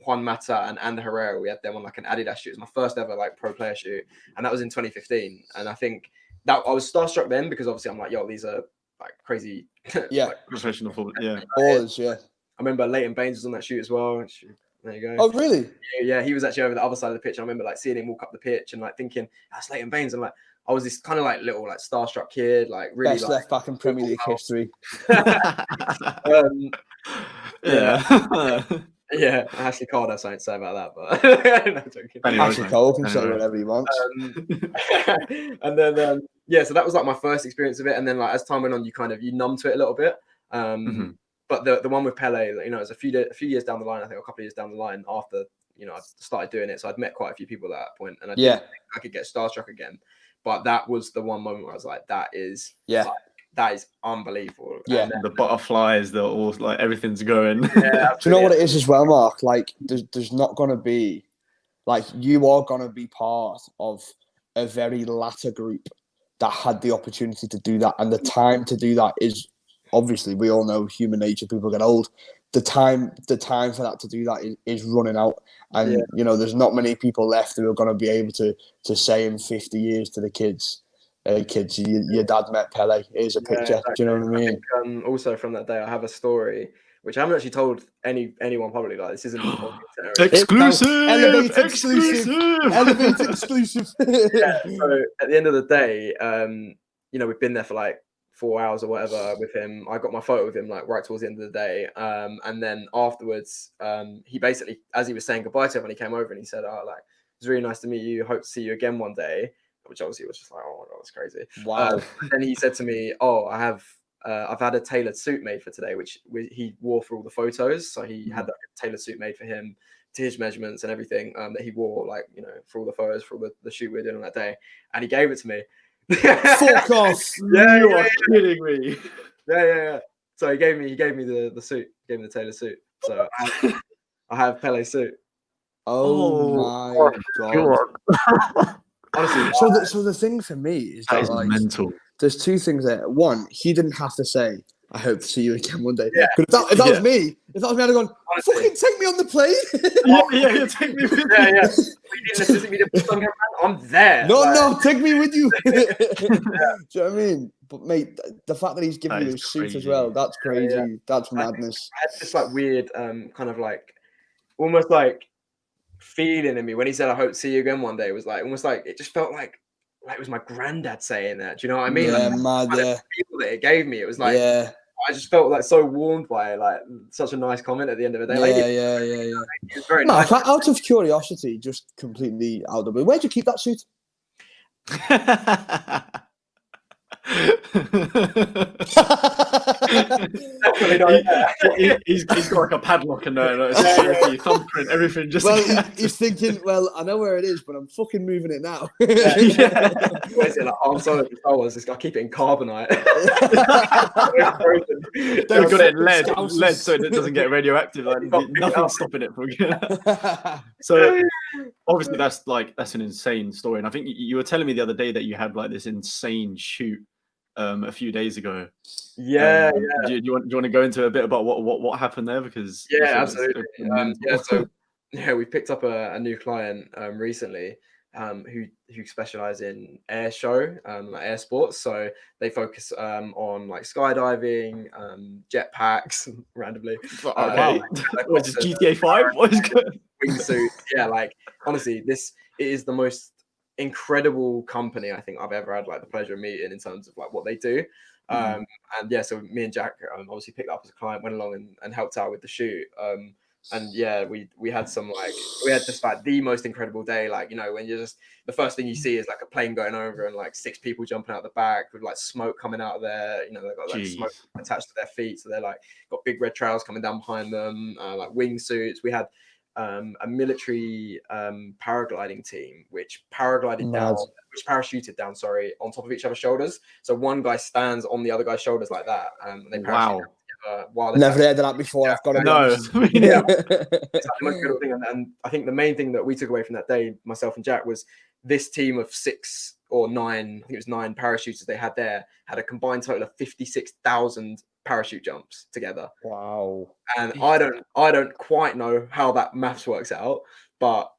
Juan Mata and Ander Herrera. We had them on like an Adidas shoot. It was my first ever like pro player shoot, and that was in 2015. And I think that I was starstruck then because obviously I'm like, yo, these are like crazy, like, professional football, ballers, I remember Leighton Baines was on that shoot as well. There you go. Oh, really? Yeah, he was actually over the other side of the pitch. I remember like seeing him walk up the pitch and like thinking, that's Leighton Baines. And like, I was this kind of like little like starstruck kid, like really best left back in Premier League history. Yeah, Ashley Cole has something to say about that, but no, joking. Ashley Cole can say whatever he wants. And then so that was like my first experience of it. And then like as time went on, you numb to it a little bit. But the one with Pele, you know, it was a few years down the line, I think a couple of years down the line after, you know, I started doing it. So I'd met quite a few people at that point, and I didn't think I could get starstruck again. But that was the one moment where I was like, that is like that is unbelievable. Yeah. And, The butterflies, they're all like everything's going. yeah, Do you know what it is as well, Mark? Like, there's not going to be, like, you are going to be part of a very latter group that had the opportunity to do that. And the time to do that is, obviously, we all know human nature, people get old. The time for that to do that is running out. And, you know, there's not many people left who are going to be able to say in 50 years to the kids, hey, kids, your dad met Pele. Here's a picture. exactly. Do you know what I mean? I think, also from that day, I have a story which I haven't actually told anyone publicly. Like, this isn't Exclusive! Elevate exclusive! Elevate exclusive! Yeah, so at the end of the day, you know, we've been there for like 4 hours or whatever with him. I got my photo with him like right towards the end of the day. And then afterwards, he basically, as he was saying goodbye to everyone, he came over and he said, "Oh, like, it's really nice to meet you. Hope to see you again one day." Which obviously was just like, "Oh my God, that's crazy." Wow. Then he said to me, "Oh, I've had a tailored suit made for today," which he wore for all the photos. So he had like a tailored suit made for him to his measurements and everything, that he wore, like, you know, for all the photos for all the shoot we were doing on that day. And he gave it to me. Fuck off! Yeah, You are kidding me. Yeah. So he gave me the suit, gave me the tailored suit. So I have Pele's suit. Oh my God! Honestly, So the thing for me is That that, is like, mental. there's two things there. One, he didn't have to say, "I hope to see you again one day." Yeah. 'Cause if that was me, I'd have gone, honestly. "Fucking take me on the plane." Yeah, take me with Yeah. you. You didn't necessarily need to put on camera. I'm there. No, take me with you. Do you know what I mean? But mate, the fact that he's giving That you a is suit as crazy. well, that's crazy. Yeah. That's I think madness. I had this like weird, kind of like almost like feeling in me when he said, "I hope to see you again one day." It was like almost like it just felt like it was my granddad saying that. Do you know what I mean? Yeah, Like, mad, kind of yeah. feel that it gave me. It was like Yeah, I just felt like so warmed by it, like such a nice comment at the end of the day. Like, yeah. it was very Mark, nice. out of curiosity, just completely out of the blue, where'd you keep that suit? Definitely not there. He's got like a padlock and a security thumbprint, everything. Just He's thinking, well, I know where it is, but I'm fucking moving it now. Where's it? Like, I'm sorry, I was just I keep it in carbonite. They've got it in lead, so it doesn't get radioactive. Like, nothing's stopping it from. So obviously that's an insane story, and I think you were telling me the other day that you had like this insane shoot a few days ago. Yeah. Do you want to go into a bit about what happened there? Because Absolutely. We picked up a new client recently who specialize in air show, like air sports. So they focus on like skydiving, jetpacks randomly. Okay. What is GTA 5? What is good? Wingsuit. Yeah, like honestly, it is the most incredible company I think I've ever had like the pleasure of meeting in terms of like what they do. And yeah, so me and Jack obviously picked up as a client, went along and helped out with the shoot. And yeah, we had just like the most incredible day. Like, you know, when you're just the first thing you see is like a plane going over and like 6 people jumping out the back with like smoke coming out of there. You know, they've got like smoke attached to their feet, so they're like got big red trails coming down behind them, like wingsuits. We had a military paragliding team which parachuted down on top of each other's shoulders. So one guy stands on the other guy's shoulders like that, and they parachute down together while Never heard of that before. I've got to be honest. Yeah. It's like the most incredible thing. And I think the main thing that we took away from that day, myself and Jack, was this team of 6 or 9, I think it was 9 parachuters they had there, had a combined total of 56,000 parachute jumps together. Wow. And I don't quite know how that maths works out, but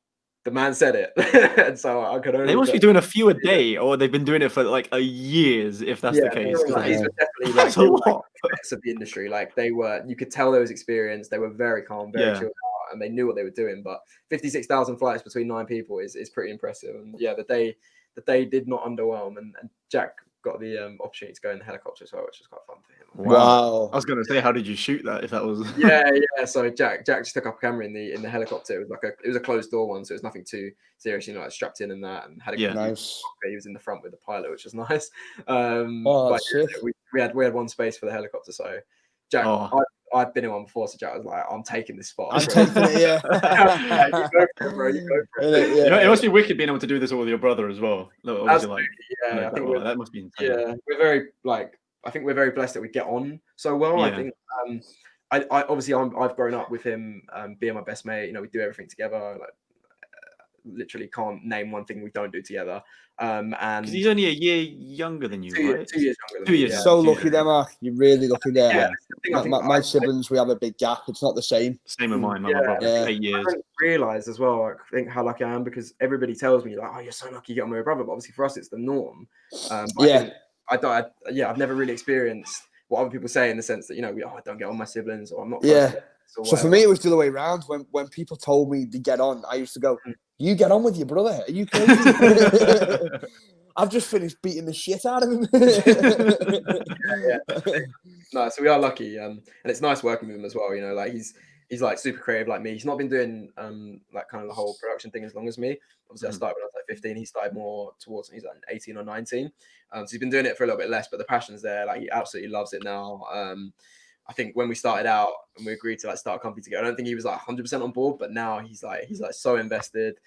the man said it. And so I could only. They must be doing a few a day, or they've been doing it for like a years, if that's the case. These were definitely like, vets of the industry. Like you could tell they was experienced. They were very calm, very chilled out, and they knew what they were doing. But 56,000 flights between 9 people is pretty impressive. And yeah, the day did not underwhelm. And Jack got the opportunity to go in the helicopter as well, which was quite fun for him. Wow. I was going to say, how did you shoot that? If that was yeah. So Jack just took up a camera in the helicopter. It was a closed door one, so it was nothing too serious. You know, like strapped in and that, and had a nice. He was in the front with the pilot, which was nice. But we had one space for the helicopter. So Jack, I've been in one before, so Jack was like, "I'm taking this spot. I'm taking it, yeah." You go for it, bro. You go for it. You know, it must be wicked being able to do this all with your brother as well. Absolutely, I think that must be insane. Yeah, we're very like I think we're very blessed that we get on so well. I Yeah. think I obviously I've grown up with him being my best mate. You know, we do everything together. Like literally can't name one thing we don't do together. And Because he's only a year younger than you, 2 years, right? 2 years younger than 2 me. years. Yeah. So younger, lucky there, Mark. You're really lucky there. Yeah, Yeah. that's the thing, I think My siblings, we have a big gap. It's not the same. Same with mine. My Yeah. brother, Yeah. 8 years. I don't realize as well, I think how lucky I am because everybody tells me like, oh, you're so lucky you get on with your brother. But obviously for us, it's the norm. But Yeah. I think I've never really experienced what other people say in the sense that, you know, I don't get on with my siblings or I'm not close Yeah. to them or So for me, it was the other way around. When people told me to get on, I used to go, "You get on with your brother? Are you crazy?" I've just finished beating the shit out of him. No, so we are lucky, and it's nice working with him as well. You know, like he's like super creative like me. He's not been doing like kind of the whole production thing as long as me. Obviously, I started when I was like 15. He started more towards he's like 18 or 19. So he's been doing it for a little bit less, but the passion's there. Like he absolutely loves it now. I think when we started out and we agreed to like start a company together, I don't think he was like 100% on board, but now he's like so invested.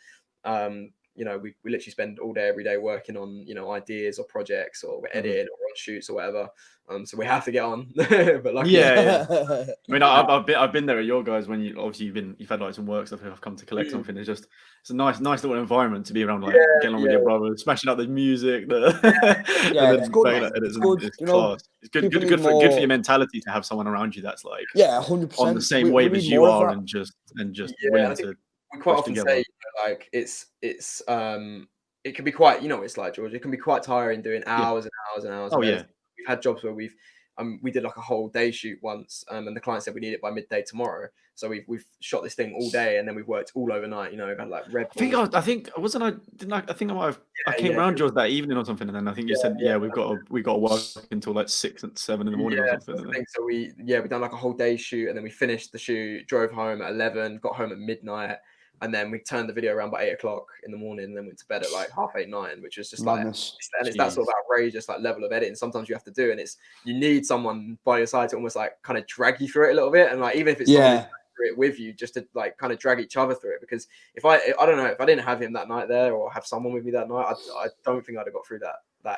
You know, we literally spend all day, every day working on, you know, ideas or projects or we're editing or on shoots or whatever. So we have to get on. But luckily, Yeah. I mean, I've been there at your guys when you've had like some work stuff. I've come to collect something. It's a nice little environment to be around, like getting on with your brother, smashing out the music. Yeah, it's good. Man. It's good. It's you know, class. It's good for your mentality to have someone around you that's like 100% on the same wave as you are and just willing to. We quite often say, you know, like it can be quite, you know, it's like, George, it can be quite tiring doing hours and hours and hours. Oh yeah. We've had jobs where we did like a whole day shoot once, and the client said we need it by midday tomorrow. So we've shot this thing all day, and then we've worked all overnight. You know, we've had like Red Bull. I think I came around yours that evening or something, and then I think you said we've got to work until like 6 and 7 in the morning or something. So we done like a whole day shoot, and then we finished the shoot, drove home at 11, got home at midnight. And then we turned the video around by 8 o'clock in the morning, and then went to bed at like 8:30, 9, which was just madness. Like, it's that sort of outrageous like level of editing. Sometimes you have to do, and you need someone by your side to almost like kind of drag you through it a little bit, and like even if it's someone through it with you, just to like kind of drag each other through it. Because if I don't know, if I didn't have him that night there or have someone with me that night, I don't think I'd have got through that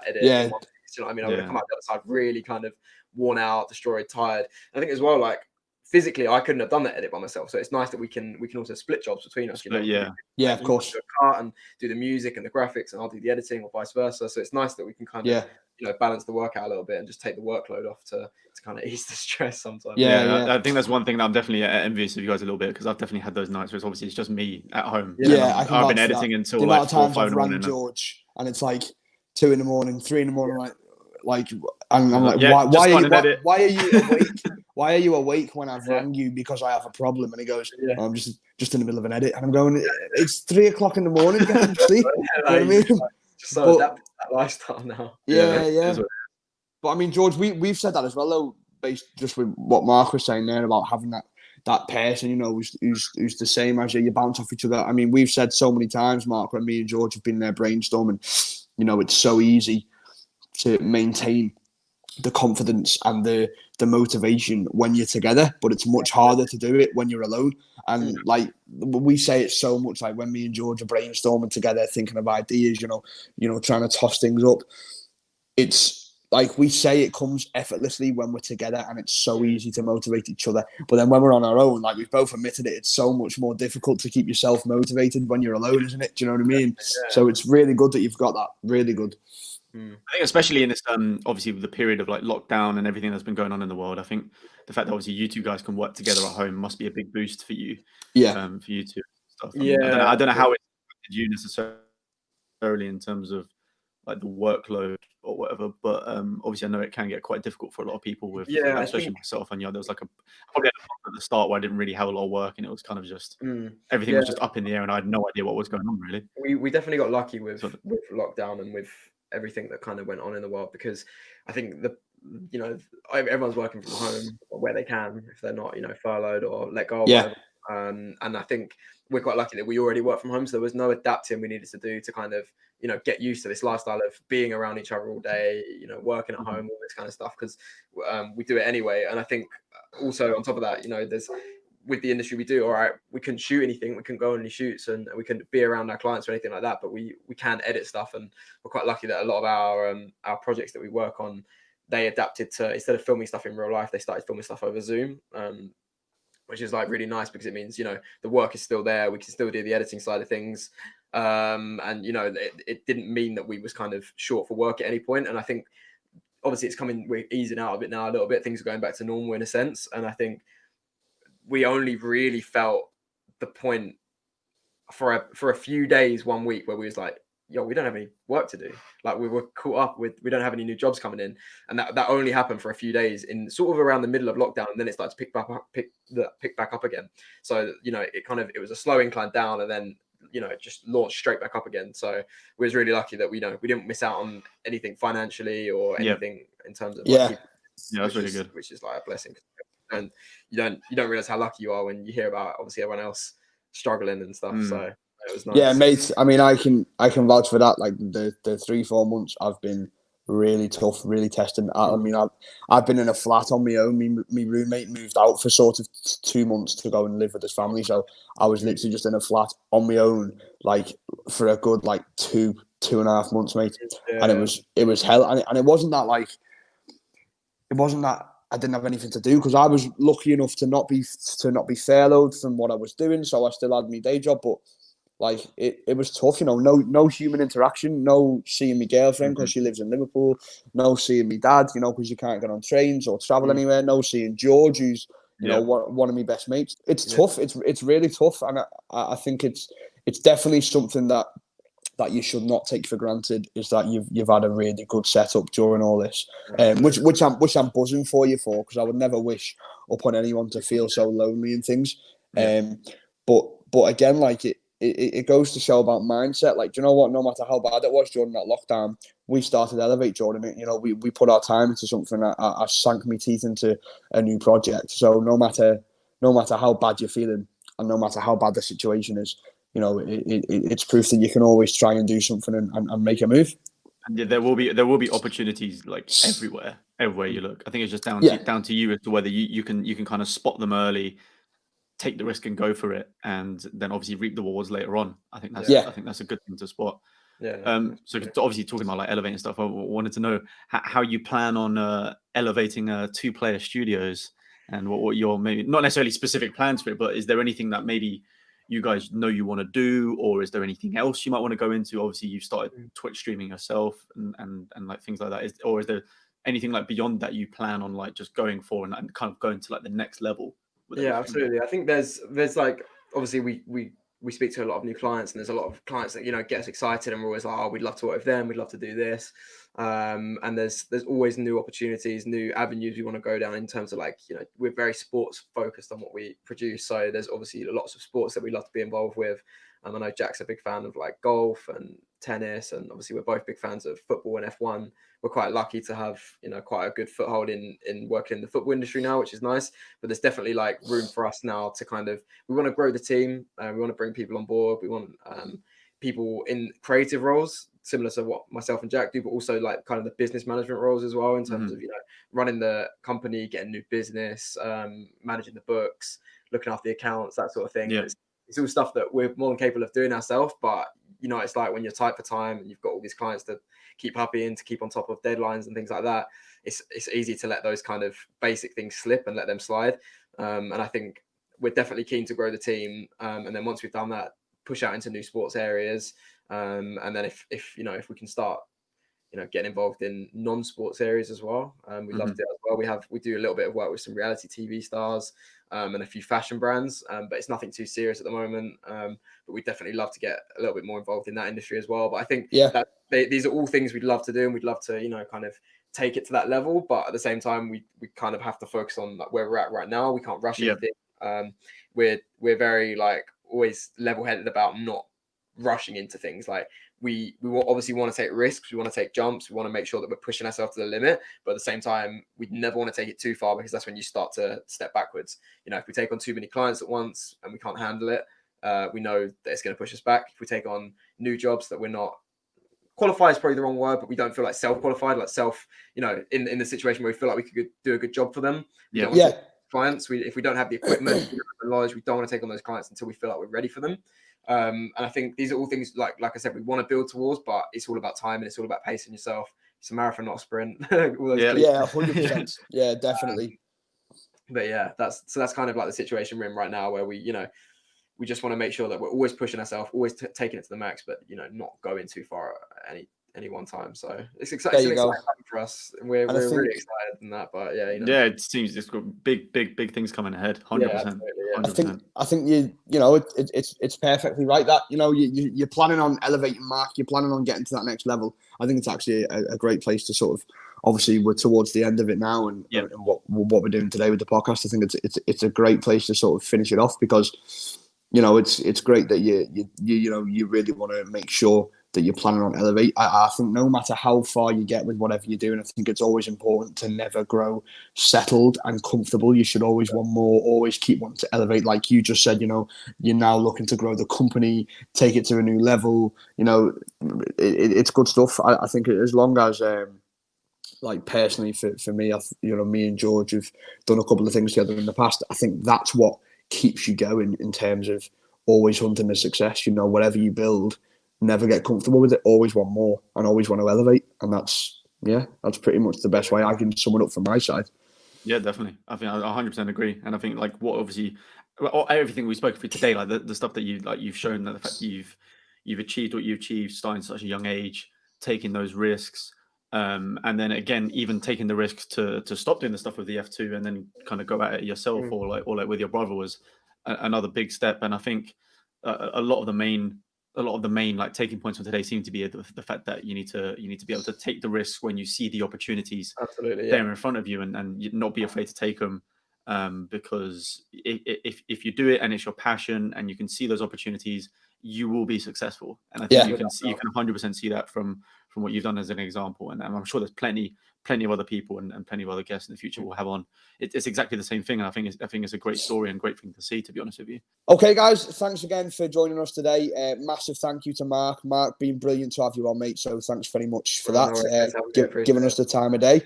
edit. Yeah. You know what I mean? I would have come out the other side really kind of worn out, destroyed, tired. And I think as well, like physically, I couldn't have done that edit by myself. So it's nice that we can also split jobs between us. You know? Yeah, of course. Do a cut and do the music and the graphics, and I'll do the editing, or vice versa. So it's nice that we can kind of you know balance the work out a little bit and just take the workload off to kind of ease the stress sometimes. I think that's one thing that I'm definitely envious of you guys a little bit, because I've definitely had those nights where it's just me at home. I've been editing until the like 4 or 5 I've in the morning. George, and it's like 2 in the morning, 3 in the morning, like and I'm like, why are you awake? Why are you awake when I've rang you because I have a problem? And he goes, I'm just in the middle of an edit. And I'm going, it's 3 o'clock in the morning, get some sleep. You know what I mean? Just so adapted to that lifestyle now. Yeah. But I mean, George, we've said that as well, though, based just with what Mark was saying there about having that person, you know, who's the same as you bounce off each other. I mean, we've said so many times, Mark, when me and George have been there brainstorming, you know, it's so easy to maintain the confidence and the motivation when you're together, but it's much harder to do it when you're alone. And like we say it so much, like when me and George are brainstorming together, thinking of ideas, you know, trying to toss things up. It's like we say it comes effortlessly when we're together, and it's so easy to motivate each other. But then when we're on our own, like we've both admitted it, it's so much more difficult to keep yourself motivated when you're alone, isn't it? Do you know what I mean? So it's really good that you've got that. Really good. I think especially in this obviously with the period of like lockdown and everything that's been going on in the world, I think the fact that obviously you two guys can work together at home must be a big boost for you. For you two stuff. I don't know how it affected you necessarily in terms of like the workload or whatever, but obviously I know it can get quite difficult for a lot of people with especially myself. And there was like probably at the start where I didn't really have a lot of work, and it was kind of just everything was just up in the air, and I had no idea what was going on really. We definitely got lucky with lockdown and with everything that kind of went on in the world, because I think everyone's working from home where they can, if they're not, you know, furloughed or let go. And I think we're quite lucky that we already work from home, so there was no adapting we needed to do to kind of, you know, get used to this lifestyle of being around each other all day, you know, working at home, all this kind of stuff, because we do it anyway. And I think also on top of that, you know, there's with the industry we do, all right, we couldn't shoot anything, we couldn't go on any shoots, and we couldn't be around our clients or anything like that, but we can edit stuff, and we're quite lucky that a lot of our projects that we work on, they adapted to, instead of filming stuff in real life, they started filming stuff over Zoom, which is like really nice because it means, you know, the work is still there. We can still do the editing side of things. And, you know, it didn't mean that we was kind of short for work at any point. And I think obviously it's coming, we're easing out of it now a little bit. Things are going back to normal in a sense. And I think we only really felt the point for a few days, 1 week, where we was like, yo, we don't have any work to do. Like we were caught up with, we don't have any new jobs coming in. And that only happened for a few days in sort of around the middle of lockdown. And then it started to pick back up again. So, you know, it was a slow incline down, and then, you know, it just launched straight back up again. So we was really lucky that we didn't miss out on anything financially or anything in terms of that's really good. Which is like a blessing. And you don't realize how lucky you are when you hear about obviously everyone else struggling and stuff. So it was nice. Yeah, mate. I mean, I can vouch for that. Like the 3-4 months have been really tough, really testing. I mean, I've been in a flat on my own. Me roommate moved out for sort of 2 months to go and live with his family, so I was literally just in a flat on my own, like for a good like 2.5 months, mate. Yeah. And it was hell. And it wasn't that I didn't have anything to do, because I was lucky enough to not be furloughed from what I was doing, so I still had my day job. But like it was tough, you know. No human interaction, no seeing my girlfriend because she lives in Liverpool, no seeing my dad, you know, because you can't get on trains or travel anywhere, no seeing George, who's you know one of my best mates. It's tough. It's really tough, and I think it's definitely something that you should not take for granted, is that you've had a really good setup during all this, which I'm buzzing for you for, because I would never wish upon anyone to feel so lonely and things. But again, like it goes to show about mindset. Like, do you know what? No matter how bad it was during that lockdown, we started Elevate during it. You know, we put our time into something. I sank my teeth into a new project. So no matter how bad you're feeling, and no matter how bad the situation is, you know, it's proof that you can always try and do something and make a move. And there will be opportunities like everywhere you look. I think it's just down to you as to whether you can kind of spot them early, take the risk and go for it, and then obviously reap the rewards later on. I think that's a good thing to spot. So obviously talking about like elevating stuff, I wanted to know how you plan on elevating 2-player studios, and what your, maybe not necessarily specific plans for it, but is there anything that maybe you guys know you want to do, or is there anything else you might want to go into? Obviously you've started Twitch streaming yourself and like things like that, or is there anything like beyond that you plan on like just going for and kind of going to like the next level? Absolutely. I think there's like, obviously we speak to a lot of new clients, and there's a lot of clients that, you know, get us excited, and we're always like, oh, we'd love to work with them, we'd love to do this. And there's always new opportunities, new avenues we want to go down in terms of, like, you know, we're very sports focused on what we produce. So there's obviously lots of sports that we love to be involved with. I know Jack's a big fan of like golf and tennis, and obviously we're both big fans of football and F1. We're quite lucky to have, you know, quite a good foothold in working in the football industry now, which is nice. But there's definitely like room for us now to kind of, we want to grow the team, we want to bring people on board, we want people in creative roles similar to what myself and Jack do, but also like kind of the business management roles as well, in terms of, you know, running the company, getting new business, managing the books, looking after the accounts, that sort of thing. It's all stuff that we're more than capable of doing ourselves. But, you know, it's like when you're tight for time and you've got all these clients to keep happy and to keep on top of deadlines and things like that, it's easy to let those kind of basic things slip and let them slide. And I think we're definitely keen to grow the team. And then once we've done that, push out into new sports areas. And then if you know, if we can start, you know, getting involved in non-sports areas as well, we love to do that as well. We do a little bit of work with some reality TV stars and a few fashion brands, but it's nothing too serious at the moment. But we definitely love to get a little bit more involved in that industry as well. But I think that these are all things we'd love to do, and we'd love to, you know, kind of take it to that level. But at the same time, we kind of have to focus on like where we're at right now. We can't rush anything. We're very like always level-headed about not rushing into things. Like we obviously want to take risks, we want to take jumps, we want to make sure that we're pushing ourselves to the limit, but at the same time we never want to take it too far, because that's when you start to step backwards. You know, if we take on too many clients at once and we can't handle it, we know that it's going to push us back. If we take on new jobs that we're not qualified, is probably the wrong word, but we don't feel like self-qualified, like you know, in the situation where we feel like we could do a good job for them. Clients, if we don't have the equipment, we don't have the knowledge, we don't want to take on those clients until we feel like we're ready for them. And I think these are all things like I said, we want to build towards, but it's all about time and it's all about pacing yourself, It's a marathon, not a sprint. All those Yeah. cliches. Yeah, 100%. Yeah, definitely. But yeah, that's kind of like the situation we're in right now, where we just want to make sure that we're always pushing ourselves, always taking it to the max, but not going too far at any one time. So it's exciting. It's an exciting time for us. We're really excited in that. But yeah, yeah, it seems it's got big things coming ahead. 100%. Yeah, absolutely, yeah. I think it's perfectly right that you're planning on elevating Mark, you're planning on getting to that next level. I think it's actually a great place to sort of, obviously we're towards the end of it now, and what we're doing today with the podcast, I think it's a great place to sort of finish it off, because it's great that you really want to make sure that you're planning on elevate. I think no matter how far you get with whatever you're doing, I think it's always important to never grow settled and comfortable. You should always want more, always keep wanting to elevate. Like you just said, you're now looking to grow the company, take it to a new level. It's good stuff. I think as long as like personally for me, me and George have done a couple of things together in the past. I think that's what keeps you going in terms of always hunting the success. Whatever you build, never get comfortable with it. Always want more and always want to elevate. And that's pretty much the best way I can sum it up from my side. Yeah, definitely. I think I 100% agree. And I think like what obviously everything we spoke through today, like the stuff that you've shown, that the fact you've achieved what you achieved starting at such a young age, taking those risks. And then again, even taking the risk to stop doing the stuff with the F2 and then kind of go at it yourself or like with your brother was another big step. And I think a lot of the main like taking points from today seem to be the fact that you need to be able to take the risks when you see the opportunities there in front of you, and not be afraid to take them, because if you do it and it's your passion and you can see those opportunities, you will be successful. And I think you can 100% see that from what you've done as an example. And I'm sure there's plenty of other people and plenty of other guests in the future we'll have on. It's exactly the same thing. And I think it's a great story and great thing to see, to be honest with you. Okay, guys, thanks again for joining us today. Massive thank you to Mark. Mark, been brilliant to have you on, mate. So thanks very much for that. Giving us the time of day.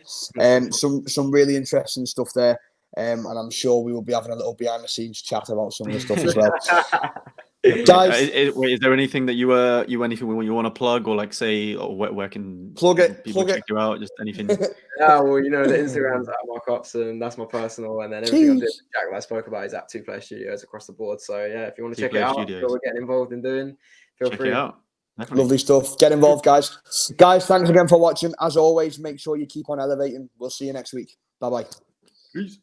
Some really interesting stuff there. And I'm sure we will be having a little behind the scenes chat about some of the stuff as well. Guys, is there anything that you want to plug, or like say, or where can plug people check you out? Just anything. Yeah, well, the Instagram's at Mark Upson. That's my personal, and then everything I'm doing with Jack that I spoke about is at 2 Player Studios across the board. So yeah, if you want to check it out, what we're getting involved in doing, feel free. Check it out. Definitely. Lovely stuff. Get involved, guys. Guys, thanks again for watching. As always, make sure you keep on elevating. We'll see you next week. Bye-bye. Peace.